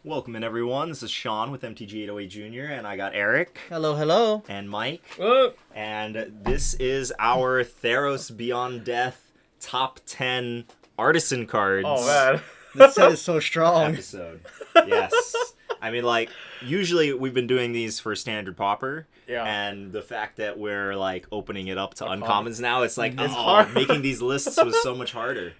Welcome in, everyone. This is Sean with MTG808 Jr., and I got Eric. Hello, hello. And Mike. Whoa. And this is our Theros Beyond Death Top 10 Artisan Cards Oh, man. This set is so strong. episode. Yes. I mean, like, usually we've been doing these for Standard Pauper. Yeah. And the fact that we're, like, opening it up to Uncommon. Uncommons now, it's like, It's hard. making these lists was so much harder.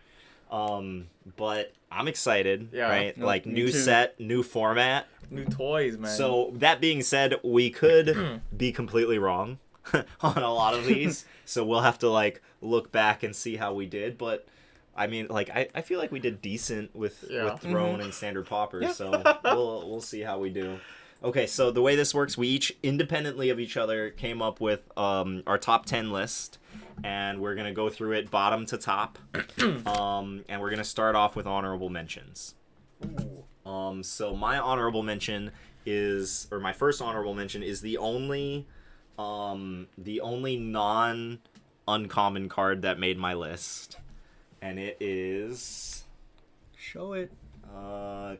But I'm excited, Yeah. right? Yep, Like, me new too. set, new format. New toys, man. So, that being said, we could be completely wrong on a lot of these. So, we'll have to, like, look back and see how we did. But, I mean, like, I feel like we did decent with Throne and Standard Pauper. Yeah. So, we'll see how we do. Okay, so the way this works, we each, independently of each other, came up with our top 10 list. And we're going to go through it bottom to top. And we're going to start off with honorable mentions. So my honorable mention is, or my first honorable mention is the only non-uncommon card that made my list, and it is. Show it. We're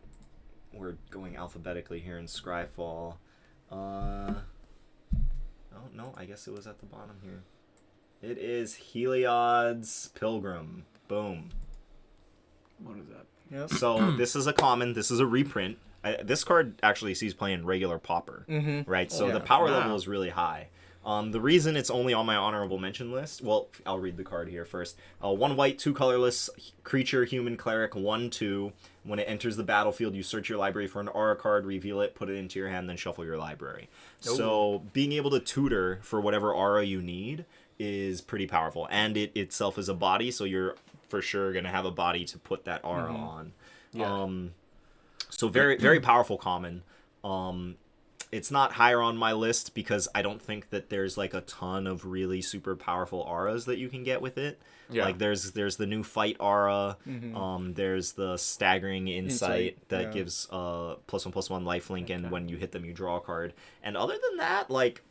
going alphabetically here in Scryfall. Oh no, I guess it was at the bottom here. It is Heliod's Pilgrim. Boom. What is that? Yep. So this is a common. This is a reprint. This card actually sees play in regular Pauper, right? So yeah. the power Wow. level is really high. The reason it's only on my honorable mention list, well, I'll read the card here first. 1 white, 2 colorless creature, human cleric, 1/2. When it enters the battlefield, you search your library for an aura card, reveal it, put it into your hand, then shuffle your library. So being able to tutor for whatever aura you need is pretty powerful, and it itself is a body, so you're for sure gonna have a body to put that aura on. Yeah. So very, very powerful common. It's not higher on my list because I don't think that there's like a ton of really super powerful auras that you can get with it. Yeah. Like there's the new fight aura. There's the staggering insight that yeah. gives +1/+1 lifelink, and when you hit them, you draw a card. And other than that, like,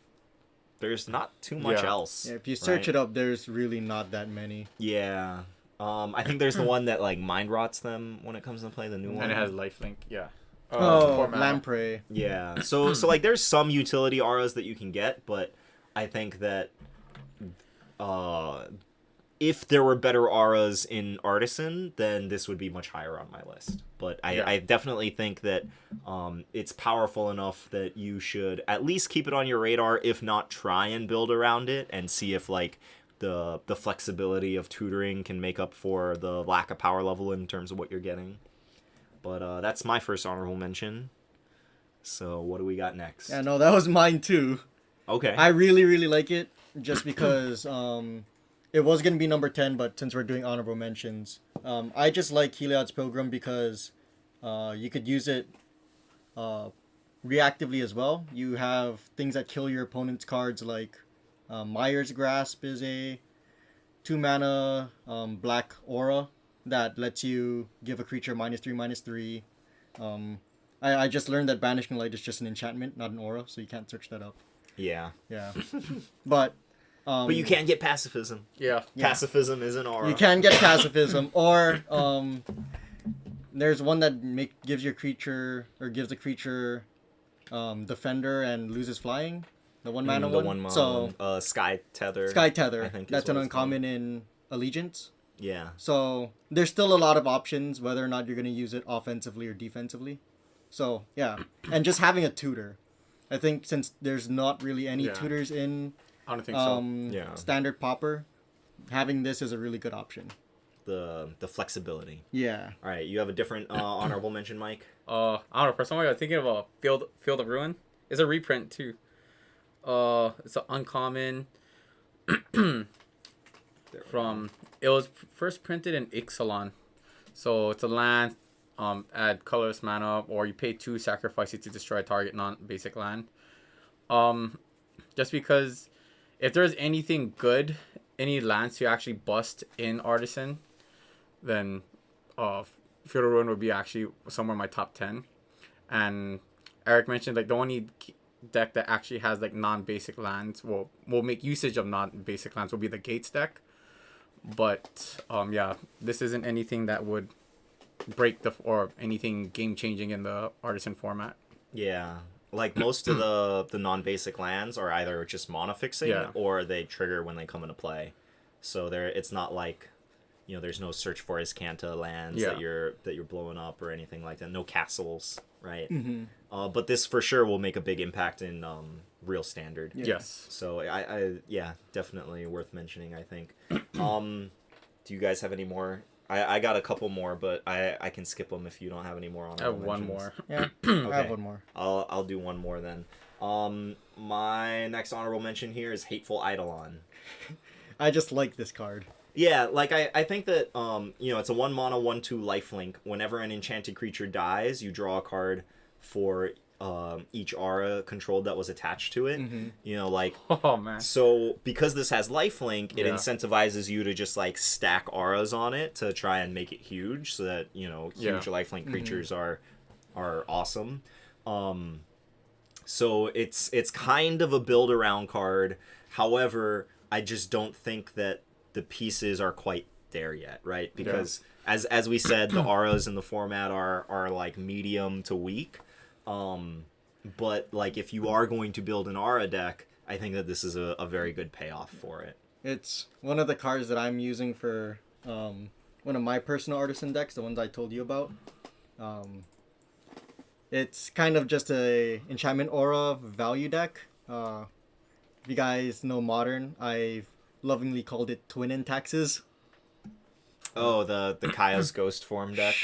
there's not too much Yeah. else. Yeah, if you search right? it up, there's really not that many. Yeah. I think there's the one that like mind rots them when it comes into play. The new one. And it has lifelink. Yeah. Oh, support mana. Lamprey. Yeah. So like there's some utility auras that you can get, but I think that if there were better auras in Artisan, then this would be much higher on my list. But I definitely think that it's powerful enough that you should at least keep it on your radar, if not try and build around it and see if like the flexibility of tutoring can make up for the lack of power level in terms of what you're getting. But that's my first honorable mention. So what do we got next? Yeah, no, that was mine too. Okay. I really, really like it just because it was going to be number 10, but since we're doing honorable mentions, I just like Heliod's Pilgrim because you could use it reactively as well. You have things that kill your opponent's cards, like Myers Grasp is a 2-mana black aura that lets you give a creature -3/-3. I just learned that Banishing Light is just an enchantment, not an aura, so you can't search that up. Yeah. Yeah. But you can get pacifism. Yeah. Yeah. Pacifism is an aura. you can get pacifism, or there's one that gives your creature, or gives the creature defender and loses flying. The 1-mana the one. 1 mana So one. Sky Tether. Sky Tether. I think is That's an what it's called. uncommon in Allegiance. Yeah. So there's still a lot of options whether or not you're going to use it offensively or defensively. So yeah, and just having a tutor. I think since there's not really any Yeah. tutors in I don't think so. Yeah. Standard Pauper, having this is a really good option. The flexibility. Yeah. All right, you have a different honorable mention, Mike? I don't know. For some reason, I was thinking of a Field of Ruin. It's a reprint too. It's an uncommon. From it was first printed in Ixalan, so it's a land. Add colorless mana, or you pay 2, sacrifice it to destroy a target non-basic land. Just because if there's anything good, any lands to actually bust in Artisan, then Field of Ruin would be actually somewhere in my top 10. And Eric mentioned like the only deck that actually has like non-basic lands, will make usage of non-basic lands, will be the Gates deck. But yeah, this isn't anything that would break or anything game changing in the Artisan format. Yeah. Like most of the non-basic lands are either just mana fixing Yeah. or they trigger when they come into play. So it's not like, there's no search for Azcanta lands that you're blowing up or anything like that. No castles, right? But this for sure will make a big impact in real standard. Yeah. Yes. So I definitely worth mentioning, I think. Do you guys have any more? I got a couple more, but I can skip them if you don't have any more on. I have one more. Yeah, Okay. I have one more. I'll do one more then. My next honorable mention here is Hateful Eidolon. I just like this card. Yeah, like I think that it's a 1 mana 1/2 lifelink. Whenever an enchanted creature dies, you draw a card for each aura controlled that was attached to it. Like Oh man. so because this has lifelink, it Yeah. incentivizes you to just like stack auras on it to try and make it huge, so that huge Yeah. lifelink creatures are awesome. So it's kind of a build around card. However, I just don't think that the pieces are quite there yet, right? Because as we said, the auras in the format are like medium to weak. But like if you are going to build an aura deck, I think that this is a very good payoff for it. It's one of the cards that I'm using for one of my personal Artisan decks, the ones I told you about. It's kind of just a enchantment aura value deck. If you guys know Modern, I've lovingly called it Twin and Taxes. Oh, the Kaya's Ghost form deck.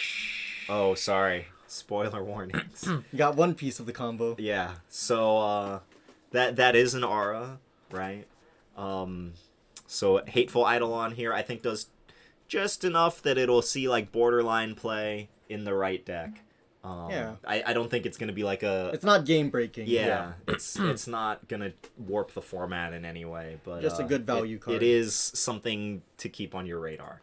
Oh, sorry. Spoiler warnings. You got one piece of the combo. Yeah. So that is an aura, right? So Hateful Eidolon here I think does just enough that it'll see like borderline play in the right deck. Yeah. I don't think it's gonna be like a It's not game breaking. yeah. It's not gonna warp the format in any way, but Just a good value card. It is something to keep on your radar.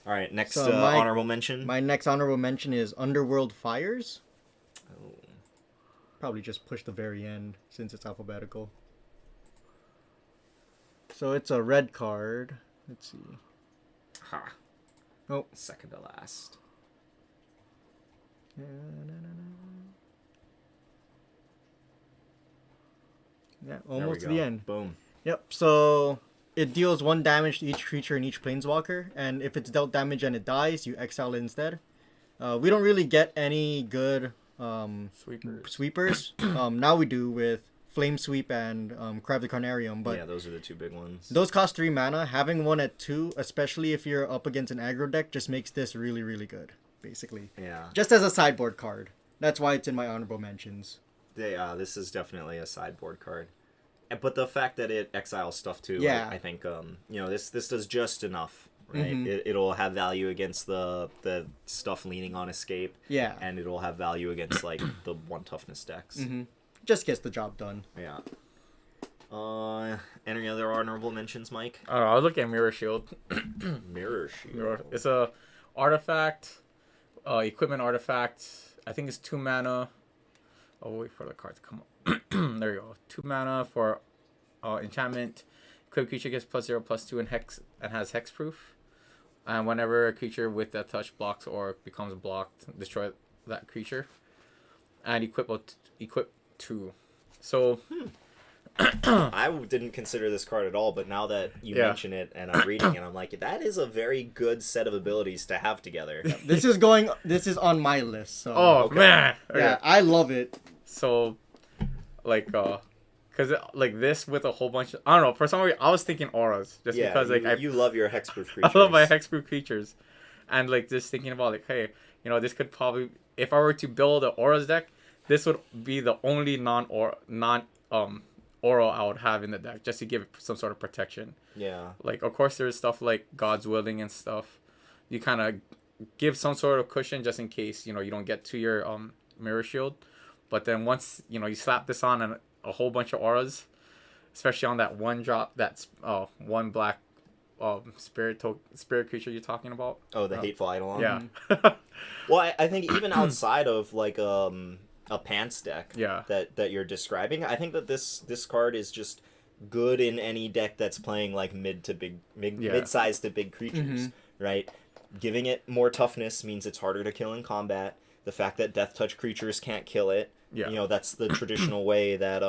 All right, next So my- honorable mention. My next honorable mention is Underworld Fires. Oh. Probably just push the very end since it's alphabetical. So it's a red card. Let's see. Ha. Oh. Second to last. Yeah, There we almost to go. the end. Boom. Yep, so it deals 1 damage to each creature and each planeswalker, and if it's dealt damage and it dies, you exile it instead. We don't really get any good Sweepers. sweepers. Now we do with Flame Sweep and Cry of the Carnarium, but Yeah, those are the two big ones. those cost 3 mana. Having one at 2, especially if you're up against an aggro deck, just makes this really, really good, basically. Yeah. Just as a sideboard card. That's why it's in my honorable mentions. This is definitely a sideboard card. But the fact that it exiles stuff too, Yeah. I think this does just enough, right? Mhm. It'll have value against the stuff leaning on escape, Yeah. and it'll have value against like the 1 toughness decks. Just gets the job done. Yeah. Any other honorable mentions, Mike? I don't know. I was looking at Mirror Shield. Mirror Shield. It's a artifact, equipment artifact. I think it's 2 mana. Oh, wait for the card to come up. There you go. 2 mana for enchantment. Equipped creature gets +0/+2 and hex and has hexproof. And whenever a creature with that touch blocks or becomes blocked, destroy that creature. And equip 2. So I didn't consider this card at all, but now that you Yeah. mention it and I'm reading it, I'm like, that is a very good set of abilities to have together. This is on my list. So oh man, okay. yeah, I love it. So like because like this with a whole bunch of, I don't know, for some reason I was thinking auras just Yeah, because like you love your hexproof creatures. I love my hexproof creatures, and like just thinking about like, hey, this could probably, if I were to build an auras deck, this would be the only aura I would have in the deck, just to give it some sort of protection. Yeah. Like, of course, there's stuff like God's Willing and stuff. You kind of give some sort of cushion just in case, you don't get to your Mirror Shield. But then once, you slap this on and a whole bunch of auras, especially on that one drop, that's one black spirit creature you're talking about. Oh, the Hateful Eidolon? Yeah. Well, I think even outside of like a pants deck Yeah. that you're describing, I think that this card is just good in any deck that's playing like mid-sized to big creatures, right? Giving it more toughness means it's harder to kill in combat. The fact that death touch creatures can't kill it, that's the traditional way that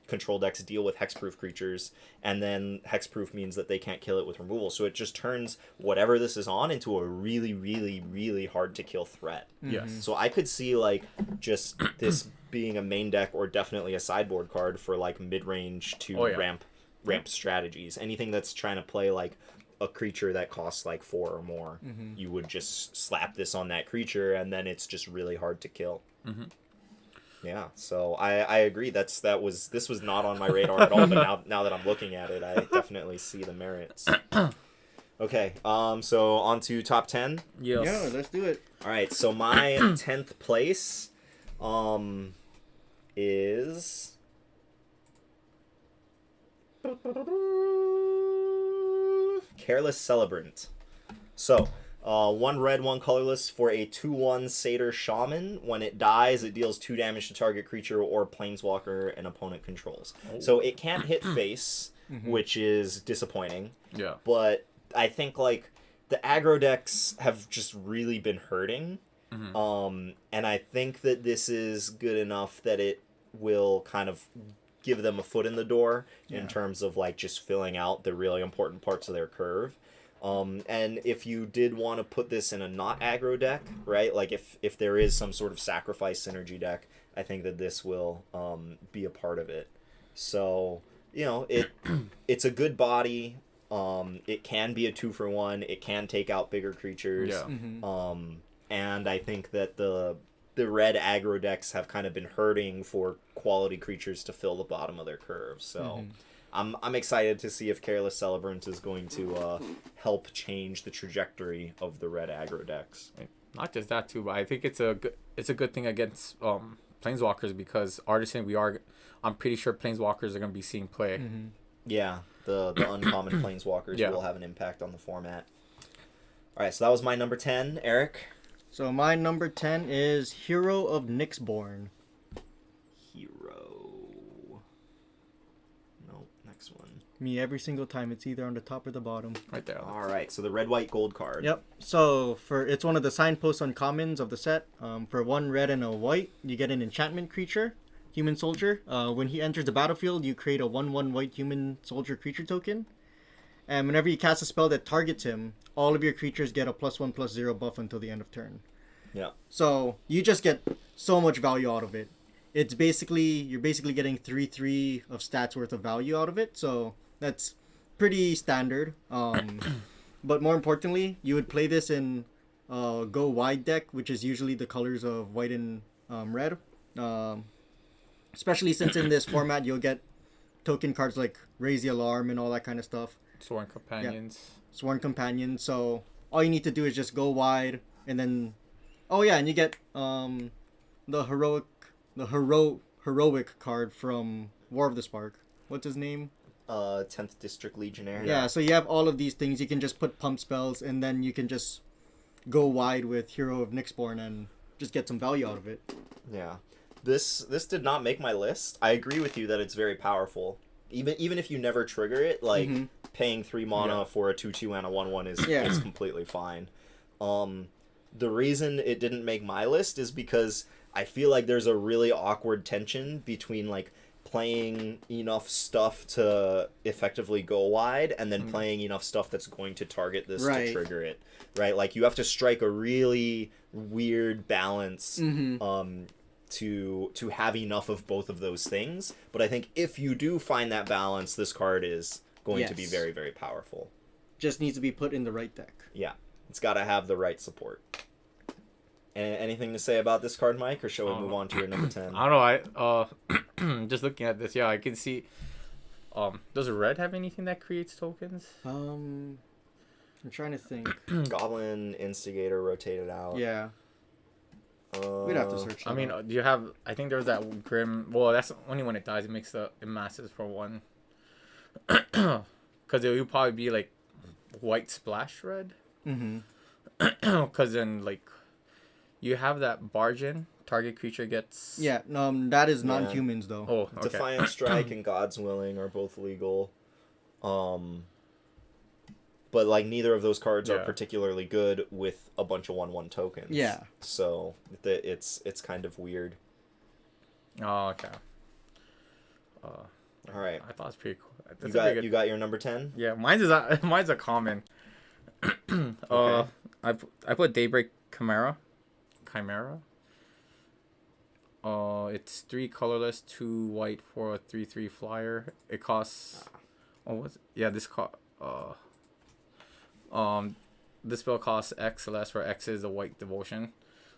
control decks deal with hexproof creatures, and then hexproof means that they can't kill it with removal. So it just turns whatever this is on into a really, really, really hard to kill threat. Yes. So I could see like just this being a main deck or definitely a sideboard card for like mid-range to ramp strategies. Anything that's trying to play like a creature that costs like 4 or more, you would just slap this on that creature, and then it's just really hard to kill. Yeah, so I agree. This was not on my radar at all, but now that I'm looking at it, I definitely see the merits. Okay, so on to top 10. Yes. Yeah, let's do it. All right, so my 10th place is Careless Celebrant. So, 1 red, 1 colorless for a 2/1 Satyr Shaman. When it dies, it deals 2 damage to target creature or planeswalker an opponent controls. So it can't hit face, which is disappointing. Yeah. But I think like the aggro decks have just really been hurting. And I think that this is good enough that it will kind of give them a foot in the door in terms of like just filling out the really important parts of their curve. And if you did want to put this in a not aggro deck, right? Like if there is some sort of sacrifice synergy deck, I think that this will be a part of it. So, it's a good body. It can be a 2-for-1. It can take out bigger creatures. Yeah. And I think that the red aggro decks have kind of been hurting for quality creatures to fill the bottom of their curve. So I'm excited to see if Careless Celebrant is going to help change the trajectory of the red aggro decks. Not just that too, but I think it's a good thing against planeswalkers, because Artisan I'm pretty sure planeswalkers are going to be seeing play. Yeah, the uncommon planeswalkers will have an impact on the format. All right, so that was my number 10. Eric? So my number 10 is Hero of Nyxborn. Nope, next one. Me, every single time, it's either on the top or the bottom. Right there. All right, so the red, white, gold card. Yep. So it's one of the signpost uncommons of the set. For 1 red and a white, you get an enchantment creature, human soldier. When he enters the battlefield, you create a 1/1 white human soldier creature token. And whenever you cast a spell that targets him, all of your creatures get a +1/+0 buff until the end of turn. Yeah. So you just get so much value out of it. You're basically getting 3/3 of stats worth of value out of it. So that's pretty standard. But more importantly, you would play this in go wide deck, which is usually the colors of white and red. Especially since in this format you'll get token cards like Raise the Alarm and all that kind of stuff. Sworn Companions. Yeah. Sworn Companions. So all you need to do is just go wide, and then and you get the heroic card from War of the Spark. What's his name? 10th District Legionnaire. Yeah, so you have all of these things. You can just put pump spells, and then you can just go wide with Hero of Nyxborn and just get some value out of it. Yeah. This did not make my list. I agree with you that it's very powerful. Even if you never trigger it, like paying 3 mana for a 2/2 and a 1/1 is completely fine. The reason it didn't make my list is because I feel like there's a really awkward tension between like playing enough stuff to effectively go wide and then playing enough stuff that's going to target this to trigger it. Right? Like you have to strike a really weird balance to have enough of both of those things. But I think if you do find that balance, this card is going to be very, very powerful. Just needs to be put in the right deck. Yeah. It's got to have the right support. Anything to say about this card, Mike, or shall we move on to your number 10? I don't know. I just looking at this, I can see. Does red have anything that creates tokens? I'm trying to think. Goblin Instigator rotated out. Yeah. We'd have to search. I mean, do you have? I think there's that Grim. Well, that's only when it dies. It makes it masses for 1. Because it would probably be like white splash red. Because then like you have that bargain. Target creature gets. Yeah. That is non-humans though. Oh, okay. Defiant Strike and God's Willing are both legal. but like neither of those cards are Yeah. particularly good with a bunch of 1/1 tokens. Yeah. So it's kind of weird. Oh, okay. All right. I thought it was pretty cool. That's You a pretty got good... you got your number 10? Yeah, mine's a common. Okay. I put Daybreak Chimera. It's 3 colorless, 2 white for a 3/3 flyer. It costs. Oh, what's yeah? This spell costs X less, where X is a white devotion.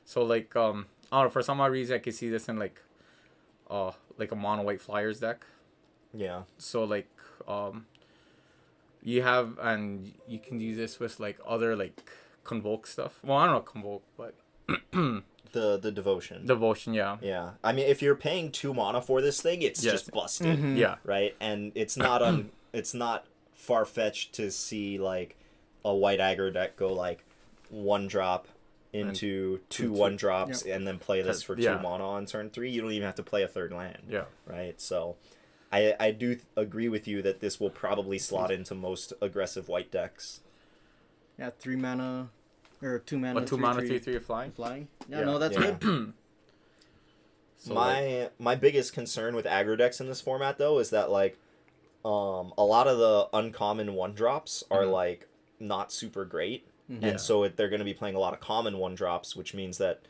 So like I don't know, for some odd reason I could see this in like a mono white flyers deck. Yeah. So like you have, and you can use this with like other like convoke stuff. Well, I don't know convoke, but The devotion. devotion, yeah. Yeah. I mean, if you're paying 2 mana for this thing, it's Yes. just busted. Yeah. Right? And it's not far-fetched to see like a white aggro deck go like 1-drop into two 1-drops and then play this for 2 Yeah. mana on turn 3. You don't even have to play a third land. Yeah. Right? So I do agree with you that this will probably slot into most aggressive white decks. Yeah, 3 mana or 2 mana. A 2 mana 3/3 flying. flying. Yeah, Yeah. no, that's Yeah. good. So my biggest concern with aggro decks in this format though is that like a lot of the uncommon 1-drops are like not super great. Yeah. And so they're going to be playing a lot of common 1-drops, which means that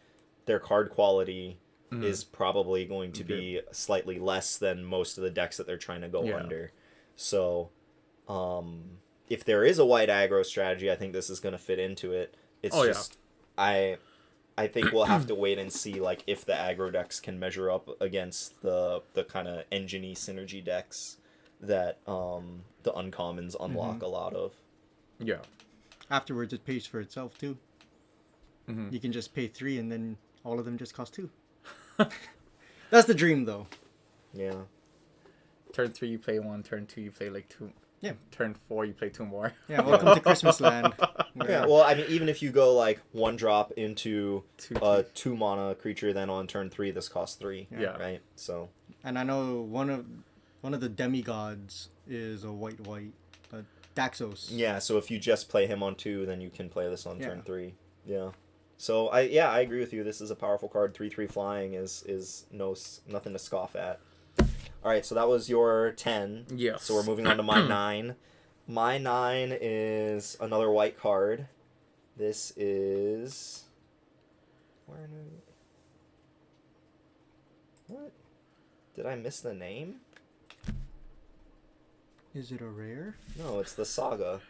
their card quality is probably going to be slightly less than most of the decks that they're trying to go Yeah. under. So if there is a white aggro strategy, I think this is going to fit into it. It's just I think we'll have to wait and see like if the aggro decks can measure up against the kind of engine-y synergy decks that the uncommons unlock a lot of. Yeah. Afterwards, it pays for itself too. You can just pay 3, and then all of them just cost 2. That's the dream, though. Yeah. Turn 3 you play 1. Turn 2 you play like 2. Yeah. Turn 4 you play 2 more. Yeah, welcome to Christmas Land. Yeah, well, I mean, even if you go like 1-drop into Two, a 2 mana creature, then on turn 3 this costs 3. Yeah. Right. So. And I know one of the demigods is a white Daxos. Yeah. So if you just play him on 2, then you can play this on Yeah. turn 3. Yeah. So I agree with you. This is a powerful card. 3/3 flying is nothing to scoff at. All right. So that was your 10. Yes. So we're moving on to my 9. My 9 is another white card. This is. What? Did I miss the name? Is it a rare? No, it's the Saga.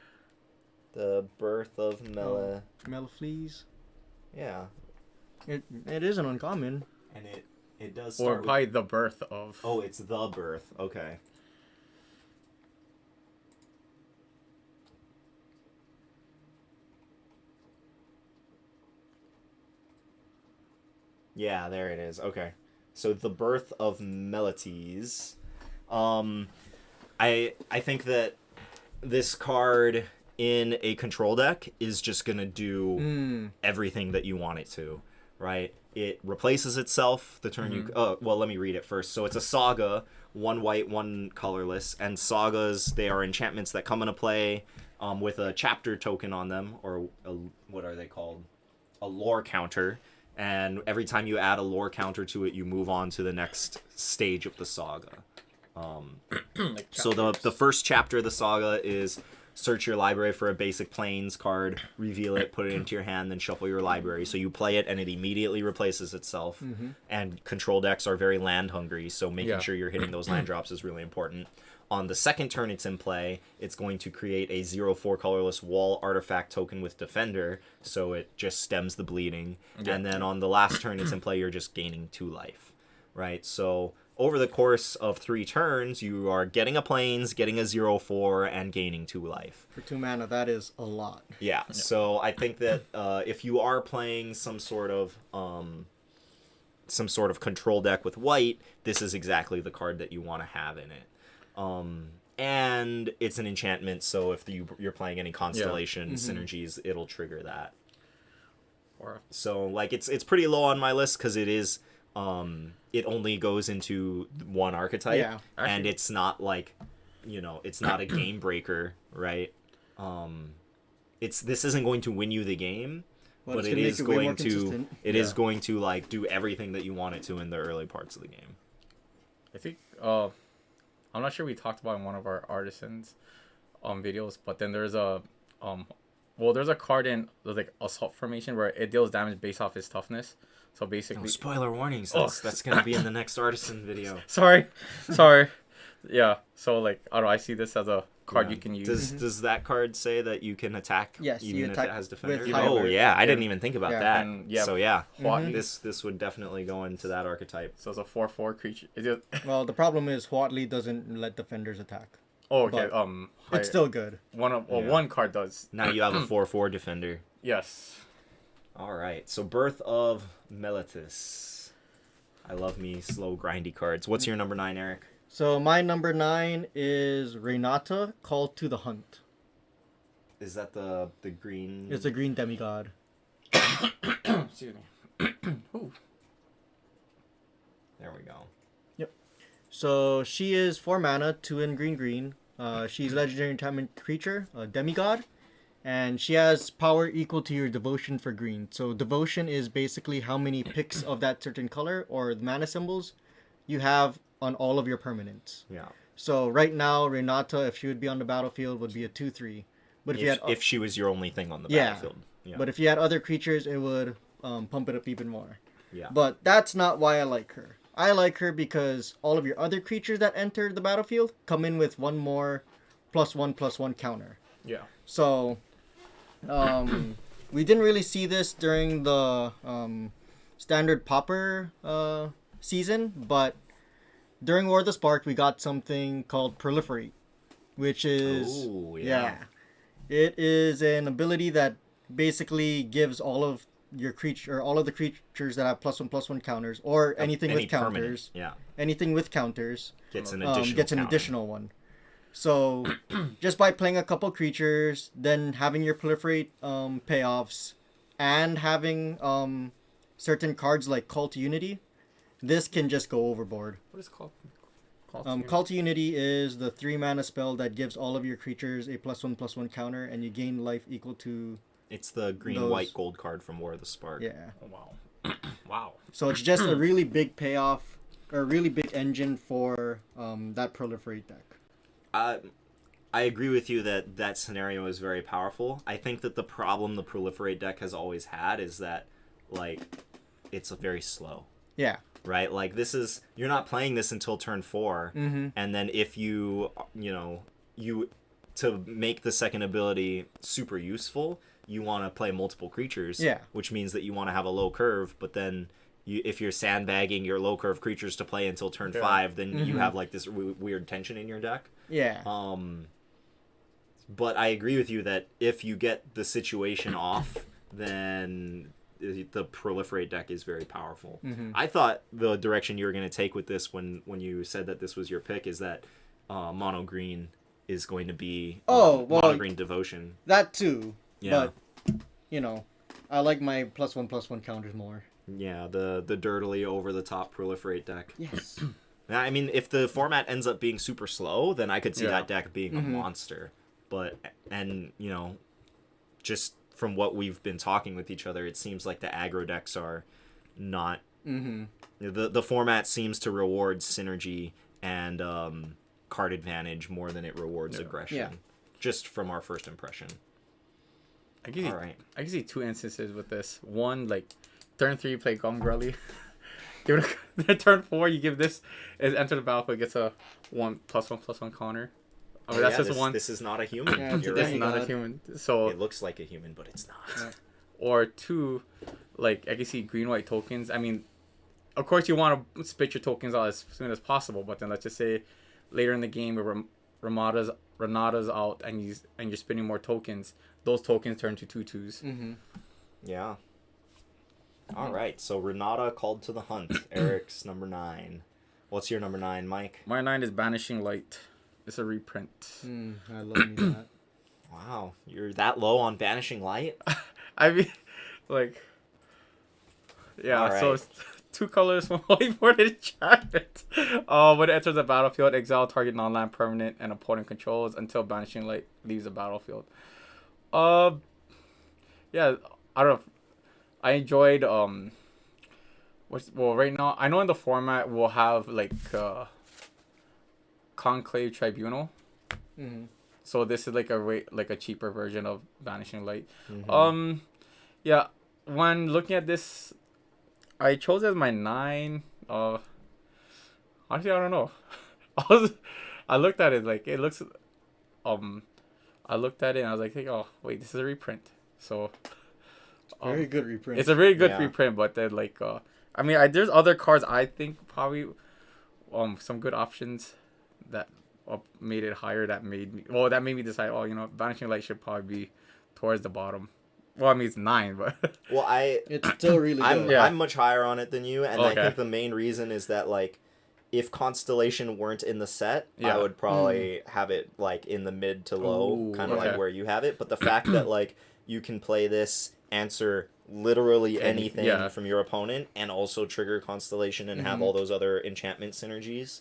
The Birth of Melfleas? Yeah. It is an uncommon. And it does Or probably the birth of. Oh, it's the Birth. Okay. Yeah, there it is. Okay. So the Birth of Melites. I think that this card in a control deck is just gonna do everything that you want it to, right? It replaces itself the turn you. Oh, well, let me read it first. So it's a saga, 1 white, 1 colorless, and sagas, they are enchantments that come into play with a chapter token on them, or what are they called? A lore counter. And every time you add a lore counter to it, you move on to the next stage of the saga. Like So the first chapter of the saga is search your library for a basic planes card, reveal it, put it into your hand, then shuffle your library. So you play it, and it immediately replaces itself. And control decks are very land hungry, so making sure you're hitting those land drops is really important. On the second turn it's in play, it's going to create a 0/4 colorless wall artifact token with Defender, so it just stems the bleeding. Yeah. And then on the last turn it's in play, you're just gaining 2 life. Right? So over the course of 3 turns, you are getting a planes, getting a 0/4, and gaining 2 life. For 2 mana, that is a lot. Yeah, so I think that if you are playing some sort of control deck with white, this is exactly the card that you want to have in it. And it's an enchantment, so if you're playing any constellation synergies, it'll trigger that. So like it's pretty low on my list because it is it only goes into 1 archetype, Yeah. and it's not like it's not a game breaker, right? this isn't going to win you the game, Well, but it's it gonna is make it way more going to consistent. going to like do everything that you want it to in the early parts of the game. I think I'm not sure we talked about in one of our artisans videos, but then there's a there's a card in like assault formation where it deals damage based off its toughness. So basically, No, spoiler warnings. That's gonna be in the next artisan video. sorry. Yeah. So like I don't know, I see this as a card you can use. Does that card say that you can attack Yes, even you if attack it has with defender? higher Oh alert. yeah, I didn't even think about Yeah. that. And, yeah, So yeah, Huatli. this would definitely go into that archetype. So it's a 4/4 creature. Is it? Well, the problem is Huatli doesn't let defenders attack. Oh, okay. But it's still good. One card does. Now you have a 4/4 defender. Yes. All right, so Birth of Meletis. I love me slow grindy cards. What's your number 9, Eric? So my number 9 is Renata, Called to the Hunt. Is that the green? It's a green demigod. Excuse me. Ooh. There we go. So she is 4 mana, 2 in green. She's a legendary enchantment creature, a demigod, and she has power equal to your devotion for green. So devotion is basically how many picks of that certain color or the mana symbols you have on all of your permanents. Yeah. So right now, Renata, if she would be on the battlefield, would be a 2/3. But If she was your only thing on the Yeah. battlefield. Yeah. But if you had other creatures, it would pump it up even more. Yeah. But that's not why I like her. I like her because all of your other creatures that enter the battlefield come in with one more +1/+1 counter. Yeah. So, we didn't really see this during the standard Pauper season, but during War of the Spark, we got something called Proliferate, which is Ooh, yeah. it is an ability that basically gives all of your creature or all of the creatures that have +1/+1 counters or anything Any with permanent, counters. Yeah. Anything with counters Gets an additional gets an counter. additional one. So just by playing a couple creatures, then having your proliferate payoffs, and having certain cards like Call to Unity, this can just go overboard. What is it called? Call to Unity is the 3 mana spell that gives all of your creatures a +1/+1 counter, and you gain life equal to It's the green, Those- white, gold card from War of the Spark. yeah. Oh, wow. Wow. So it's just a really big payoff, or a really big engine for that proliferate deck. I agree with you that that scenario is very powerful. I think that the problem the Proliferate deck has always had is that, like, it's very slow, Yeah. right? Like, you're not playing this until turn 4, Mm-hmm. and then if you to make the second ability super useful, you want to play multiple creatures, Yeah. which means that you want to have a low curve, but then if you're sandbagging your low curve creatures to play until turn 5, then you have like this weird tension in your deck. Yeah. But I agree with you that if you get the situation off, then the Proliferate deck is very powerful. I thought the direction you were going to take with this when you said that this was your pick is that mono green is going to be mono green devotion. That too. Yeah. But, I like my +1/+1 counters more. Yeah, the dirtily over the top Proliferate deck. Yes. I mean, if the format ends up being super slow, then I could see Yeah. that deck being a monster. But, just from what we've been talking with each other, it seems like the aggro decks are not... The format seems to reward synergy and card advantage more than it rewards aggression. Yeah. Just from our first impression. I can see, All right. I can see 2 instances with this. One, like, turn 3 you play Gumgrelly. Give it turn 4 you give this, it enter the battlefield, gets a +1/+1 counter. I mean, that's just one. This is not a human. Yeah, You're This right. is not a human. So, It looks like a human, but it's not. or 2, like, I can see green-white tokens. I mean, of course you want to spit your tokens out as soon as possible, but then let's just say later in the game where Renata's out and you're spinning more tokens, those tokens turn to 2/2s. Yeah. All right. So Renata called to the hunt. Eric's number 9. What's your number 9, Mike? My 9 is Banishing Light. It's a reprint. I love me that. Wow, you're that low on Banishing Light? I mean, like, yeah. All right. So it's 2 colors from Holyboard enchantment. When it enters the battlefield, exile target non-land permanent and opponent controls until Banishing Light leaves the battlefield. yeah, I don't know. I enjoyed right now I know in the format we'll have like Conclave Tribunal. Mm-hmm. So this is like a cheaper version of Vanishing Light. Mhm. Yeah, when looking at this, I chose as my 9. Actually, I don't know. I looked at it like it looks. Um, I looked at it and I was like, hey, oh wait, this is a reprint. So, Very good reprint. it's a really good Yeah. reprint. But then like, I mean, there's other cards I think probably some good options that made it higher. That made me decide. Oh, Vanishing Light should probably be towards the bottom. Well, I mean it's 9, but Well, It's still really good. Yeah. I'm much higher on it than you, and I Okay. think the main reason is that like if Constellation weren't in the set, Yeah. I would probably have it like in the mid to low, Ooh, kind of like okay. where you have it. But the fact that like you can play this, answer literally anything Yeah. from your opponent, and also trigger Constellation and have all those other enchantment synergies,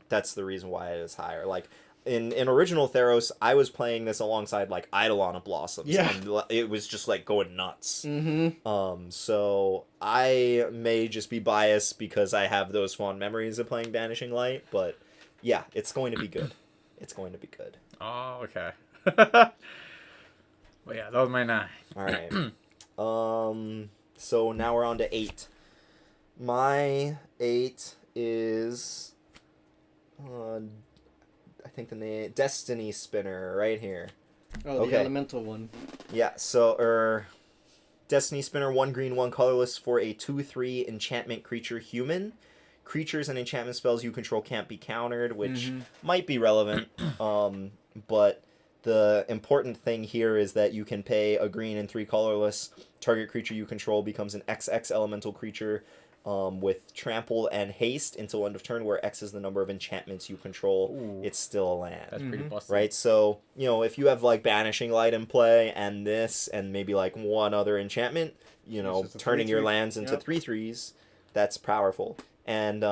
that's the reason why it is higher. Like in original Theros, I was playing this alongside like Eidolon of Blossoms, Yeah. and it was just like going nuts. Mm-hmm. So I may just be biased because I have those fond memories of playing Vanishing Light, but yeah, it's going to be good. It's going to be good. Oh, okay. But yeah, that was my 9. All right. So now we're on to 8. My 8 is, I think the name Destiny Spinner right here. Oh, Okay. the elemental one. Yeah. So Destiny Spinner, 1 green, 1 colorless for a 2/3 enchantment creature human. Creatures and enchantment spells you control can't be countered, which might be relevant. But the important thing here is that you can pay a green and 3 colorless. Target creature you control becomes an XX elemental creature with trample and haste until end of turn, where X is the number of enchantments you control. Ooh. It's still a land. That's pretty busted. Right, so if you have like Banishing Light in play and this and maybe like one other enchantment, It's just a turning your 3/3. lands into Yep. 3/3s, that's powerful. And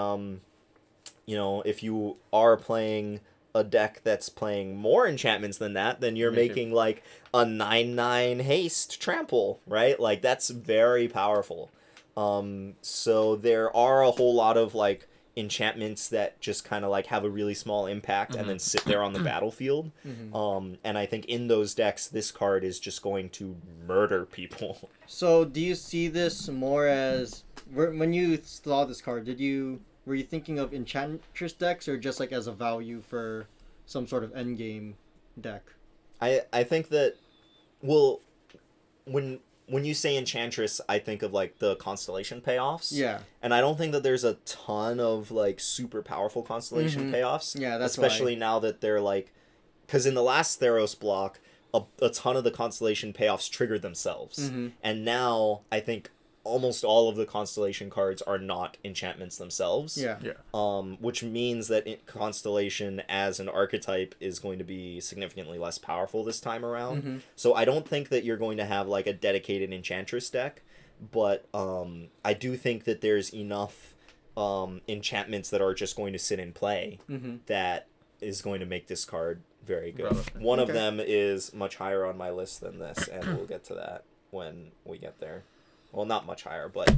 if you are playing a deck that's playing more enchantments than that, then you're Make it- making like a 9/9 haste trample, right? Like that's very powerful. So there are a whole lot of like enchantments that just kind of like have a really small impact and then sit there on the battlefield. And I think in those decks, this card is just going to murder people. So, do you see this more as when you saw this card? Were you thinking of Enchantress decks or just like as a value for some sort of endgame deck? I think that, well, when you say Enchantress, I think of like the Constellation payoffs. Yeah. And I don't think that there's a ton of like super powerful Constellation payoffs. Yeah, that's especially now that they're like, because in the last Theros block, a ton of the Constellation payoffs triggered themselves, and now I think almost all of the Constellation cards are not enchantments themselves. Yeah. Yeah. Which means that Constellation as an archetype is going to be significantly less powerful this time around. So I don't think that you're going to have like a dedicated Enchantress deck, but I do think that there's enough enchantments that are just going to sit in play that is going to make this card very good. Relevant. One of Okay. them is much higher on my list than this, and we'll get to that when we get there. Well, not much higher, but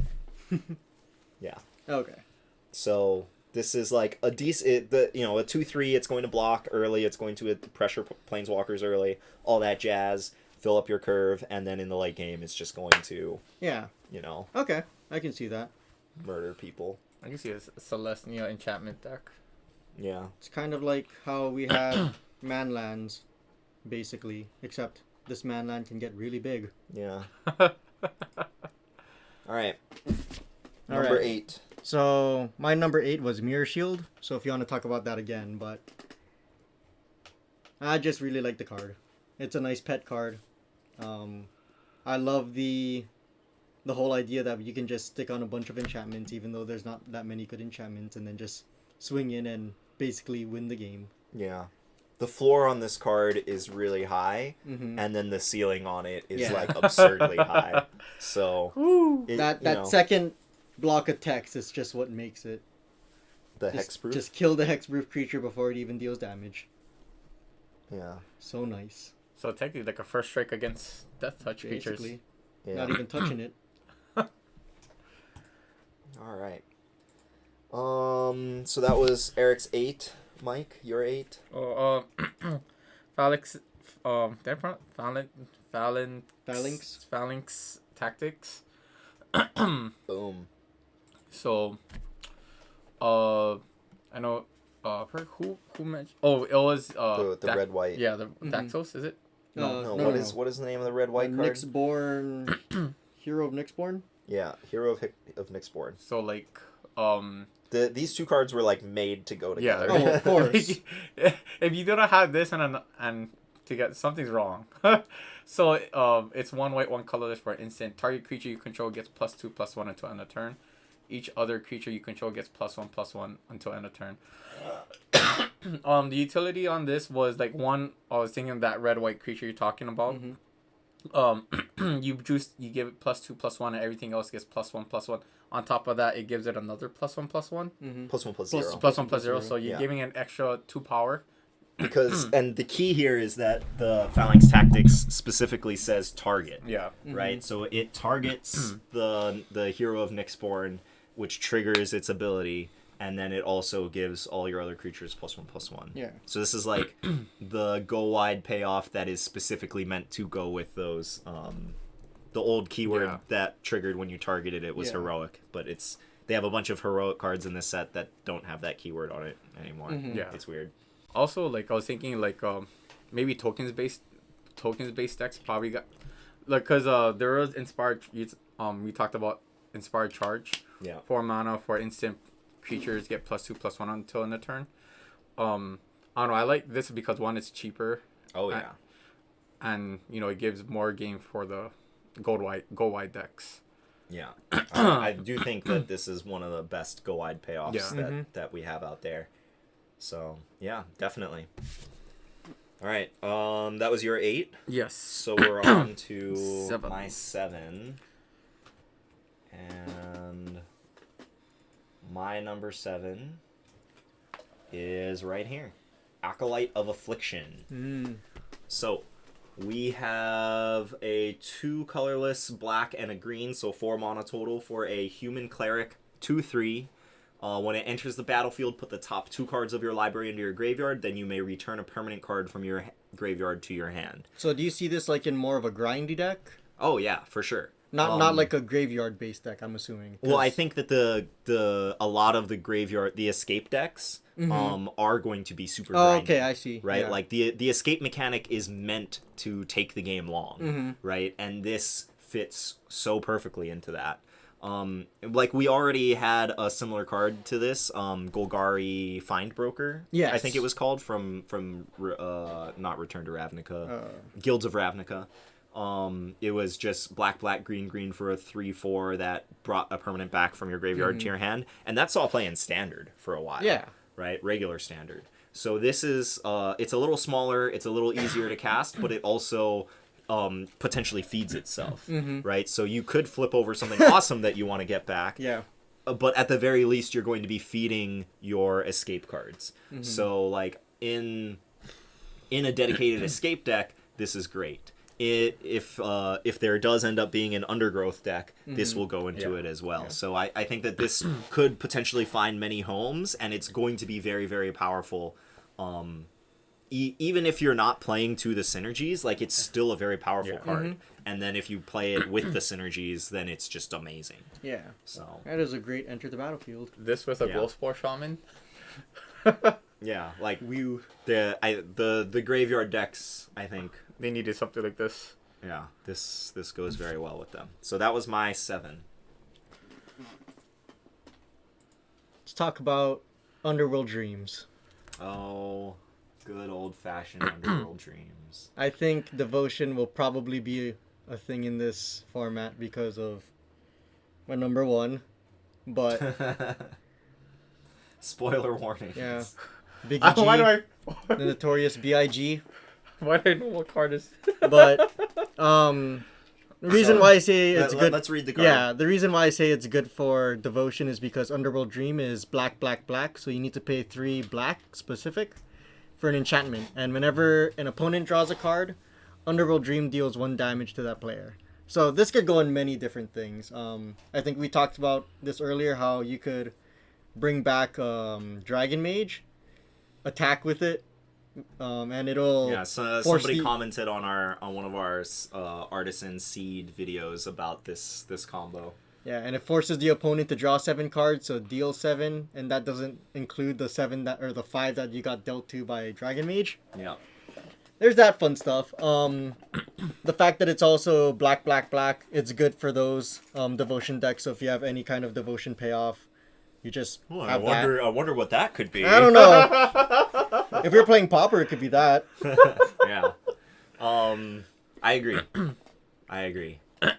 yeah. Okay. So this is like a decent, a 2/3. It's going to block early. It's going to pressure planeswalkers early. All that jazz. Fill up your curve, and then in the late game, it's just going to Yeah. Okay. I can see that. murder people. I can see a Celestia enchantment deck. Yeah. It's kind of like how we have manlands, basically, except this manland can get really big. Yeah. All right. All Number right. 8. So my number 8 was Mirror Shield. So if you want to talk about that again, but I just really like the card. It's a nice pet card. I love the whole idea that you can just stick on a bunch of enchantments, even though there's not that many good enchantments, and then just swing in and basically win the game. Yeah. The floor on this card is really high, Mhm. and then the ceiling on it is Yeah. like absurdly high. So That second block of text is just what makes it. the Just, hexproof. just kill the hexproof creature before it even deals damage. Yeah. So nice. So technically, like a first strike against Death Touch creatures. Basically, Yeah. not even touching it. All right. So that was Eric's 8. Mike, your 8. Oh, Phalanx. They're Phalanx tactics. Boom. So, I know. Who mentioned? Oh, it was The red white. Yeah, the Daxos, is it? No. no, What is the name of the red white card? Nyxborn, Hero of Nyxborn. Yeah, Hero of Nyxborn. So like, These two cards were like made to go yeah. together. Oh, of course. If you don't have this and to get something's wrong. So it's 1 white, 1 colorless for an instant. Target creature you control gets +2/+1 until end of turn. Each other creature you control gets +1/+1 until end of turn. The utility on this was like one. I was thinking that red white creature you're talking about. You give it +2/+1 and everything else gets +1/+1. On top of that, it gives it another +1/+1. +1/+0. +1/+0. So you're Yeah. giving an extra 2 power. Because and the key here is that the Phalanx Tactics specifically says target. Yeah. Right? So it targets the Hero of Nyxborn, which triggers its ability, and then it also gives all your other creatures +1/+1. Yeah. So this is like the go wide payoff that is specifically meant to go with those the old keyword Yeah. that triggered when you targeted it was Yeah. heroic, but they have a bunch of heroic cards in this set that don't have that keyword on it anymore. Yeah. It's weird. Also, like I was thinking, like maybe tokens based decks probably got like because there was inspired. We talked about inspired charge. Yeah. 4 mana for instant creatures get +2/+1 until end of turn. I don't know. I like this because one, it's cheaper. Oh yeah. And it gives more game for the go wide decks. Yeah, I do think that this is one of the best go wide payoffs Yeah. that we have out there. So yeah, definitely. All right, that was your 8. Yes. So we're on to 7. my 7, and my number 7 is right here, Acolyte of Affliction. So we have a 2 colorless black and a green, so 4 mana total for a human cleric 2/3. When it enters the battlefield, put the top 2 cards of your library into your graveyard. Then you may return a permanent card from your graveyard to your hand. So do you see this like in more of a grindy deck? Oh yeah, for sure. Not like a graveyard based deck, I'm assuming. Well, I think that a lot of the escape decks are going to be super grindy. Oh, okay, I see. Right? Yeah. Like the escape mechanic is meant to take the game long, right? And this fits so perfectly into that. Like we already had a similar card to this, Golgari Findbroker. Yes. I think it was called from not Return to Ravnica, Guilds of Ravnica. It was just black, green for a 3/4 that brought a permanent back from your graveyard to your hand, and that saw play in standard for a while. Yeah. Right, regular standard. So this is it's a little smaller, it's a little easier to cast, but it also potentially feeds itself, right? So you could flip over something awesome that you want to get back, Yeah. but at the very least you're going to be feeding your escape cards. So like in a dedicated escape deck, this is great. If there does end up being an undergrowth deck, this will go into it as well. Yeah. So I think that this could potentially find many homes, and it's going to be very, very powerful. Even if you're not playing to the synergies, like it's still a very powerful card. And then if you play it with the synergies, then it's just amazing. Yeah. So that is a great enter the battlefield. This with a Glowspore Shaman. Yeah, like the graveyard decks, I think they needed something like this. Yeah, this goes very well with them. So that was my 7. Let's talk about Underworld Dreams. Oh, good old-fashioned Underworld Dreams. I think Devotion will probably be a thing in this format because of my number 1, but spoiler warning. Yeah, Biggie G, why do I? the notorious Big. Why do I know what card is? But the reason why I say it's good. Let's read the card. Yeah, the reason why I say it's good for Devotion is because Underworld Dream is black, so you need to pay 3 black specific for an enchantment, and whenever an opponent draws a card, Underworld Dream deals 1 damage to that player. So this could go in many different things. I think we talked about this earlier, how you could bring back Dragon Mage, attack with it, and it'll so somebody commented on one of our Artisan Seed videos about this combo. Yeah, and it forces the opponent to draw 7 cards, so deal 7, and that doesn't include the 5 that you got dealt to by Dragon Mage. Yeah. There's that fun stuff. The fact that it's also black, it's good for those devotion decks. So if you have any kind of devotion payoff, you just have that. I wonder what that could be. I don't know. If you're playing Pauper, it could be that. Yeah. I agree.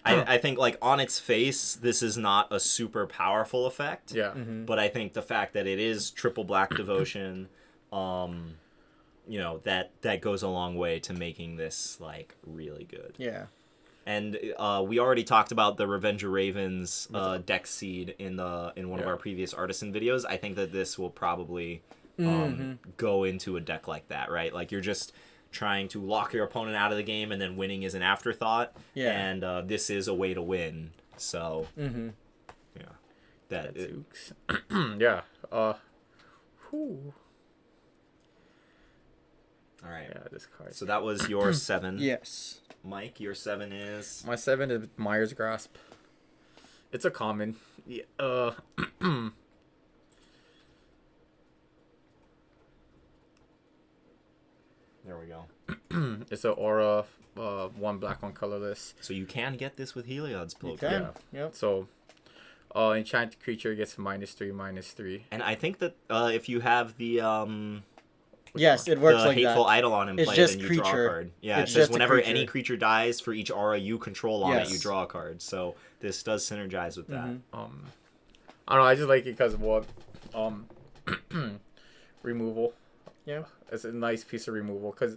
I think, like, on its face, this is not a super powerful effect. Yeah. But I think the fact that it is triple black devotion, you know, that goes a long way to making this, like, really good. Yeah. And we already talked about the Revenger Ravens deck seed in one of our previous Artisan videos. I think that this will probably go into a deck like that, right? Like, you're just trying to lock your opponent out of the game, and then winning is an afterthought. Yeah. And this is a way to win. So, yeah. Yeah. Whew. All right. Yeah, this card. So that was your 7. Yes. Mike, your 7 is? My 7 is Mire's Grasp. It's a common. Yeah. There we go. It's an aura, 1 black, 1 colorless. So you can get this with Heliod's Cloak. Yeah. Yep. So, enchanted creature gets -3/-3. And I think that if you have the yes, it works the like Hateful that. Idolon in It's play, just then you draw a creature. card. Yeah, It's it says just a whenever creature. any creature dies for each aura you control on Yes. it, you draw a card. So this does synergize with that. I don't know. I just like it because of what, removal. Yeah. It's a nice piece of removal because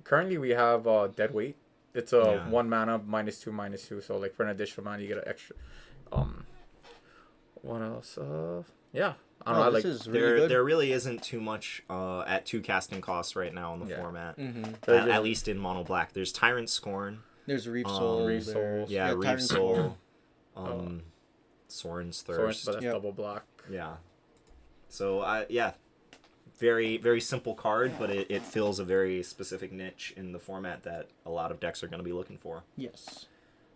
currently we have Dead Weight. It's a 1 mana -2/-2. So like for an additional mana you get an extra. What else? Yeah. I don't know. This is really good. There really isn't too much at 2 casting costs right now in the format. At least in mono black. There's Tyrant Scorn. There's Reef Soul. Reef Soul. Yeah, Reef Tyrant Soul. Soren's Thirst. But that's double black. Yeah. So very, very simple card, but it fills a very specific niche in the format that a lot of decks are going to be looking for. Yes.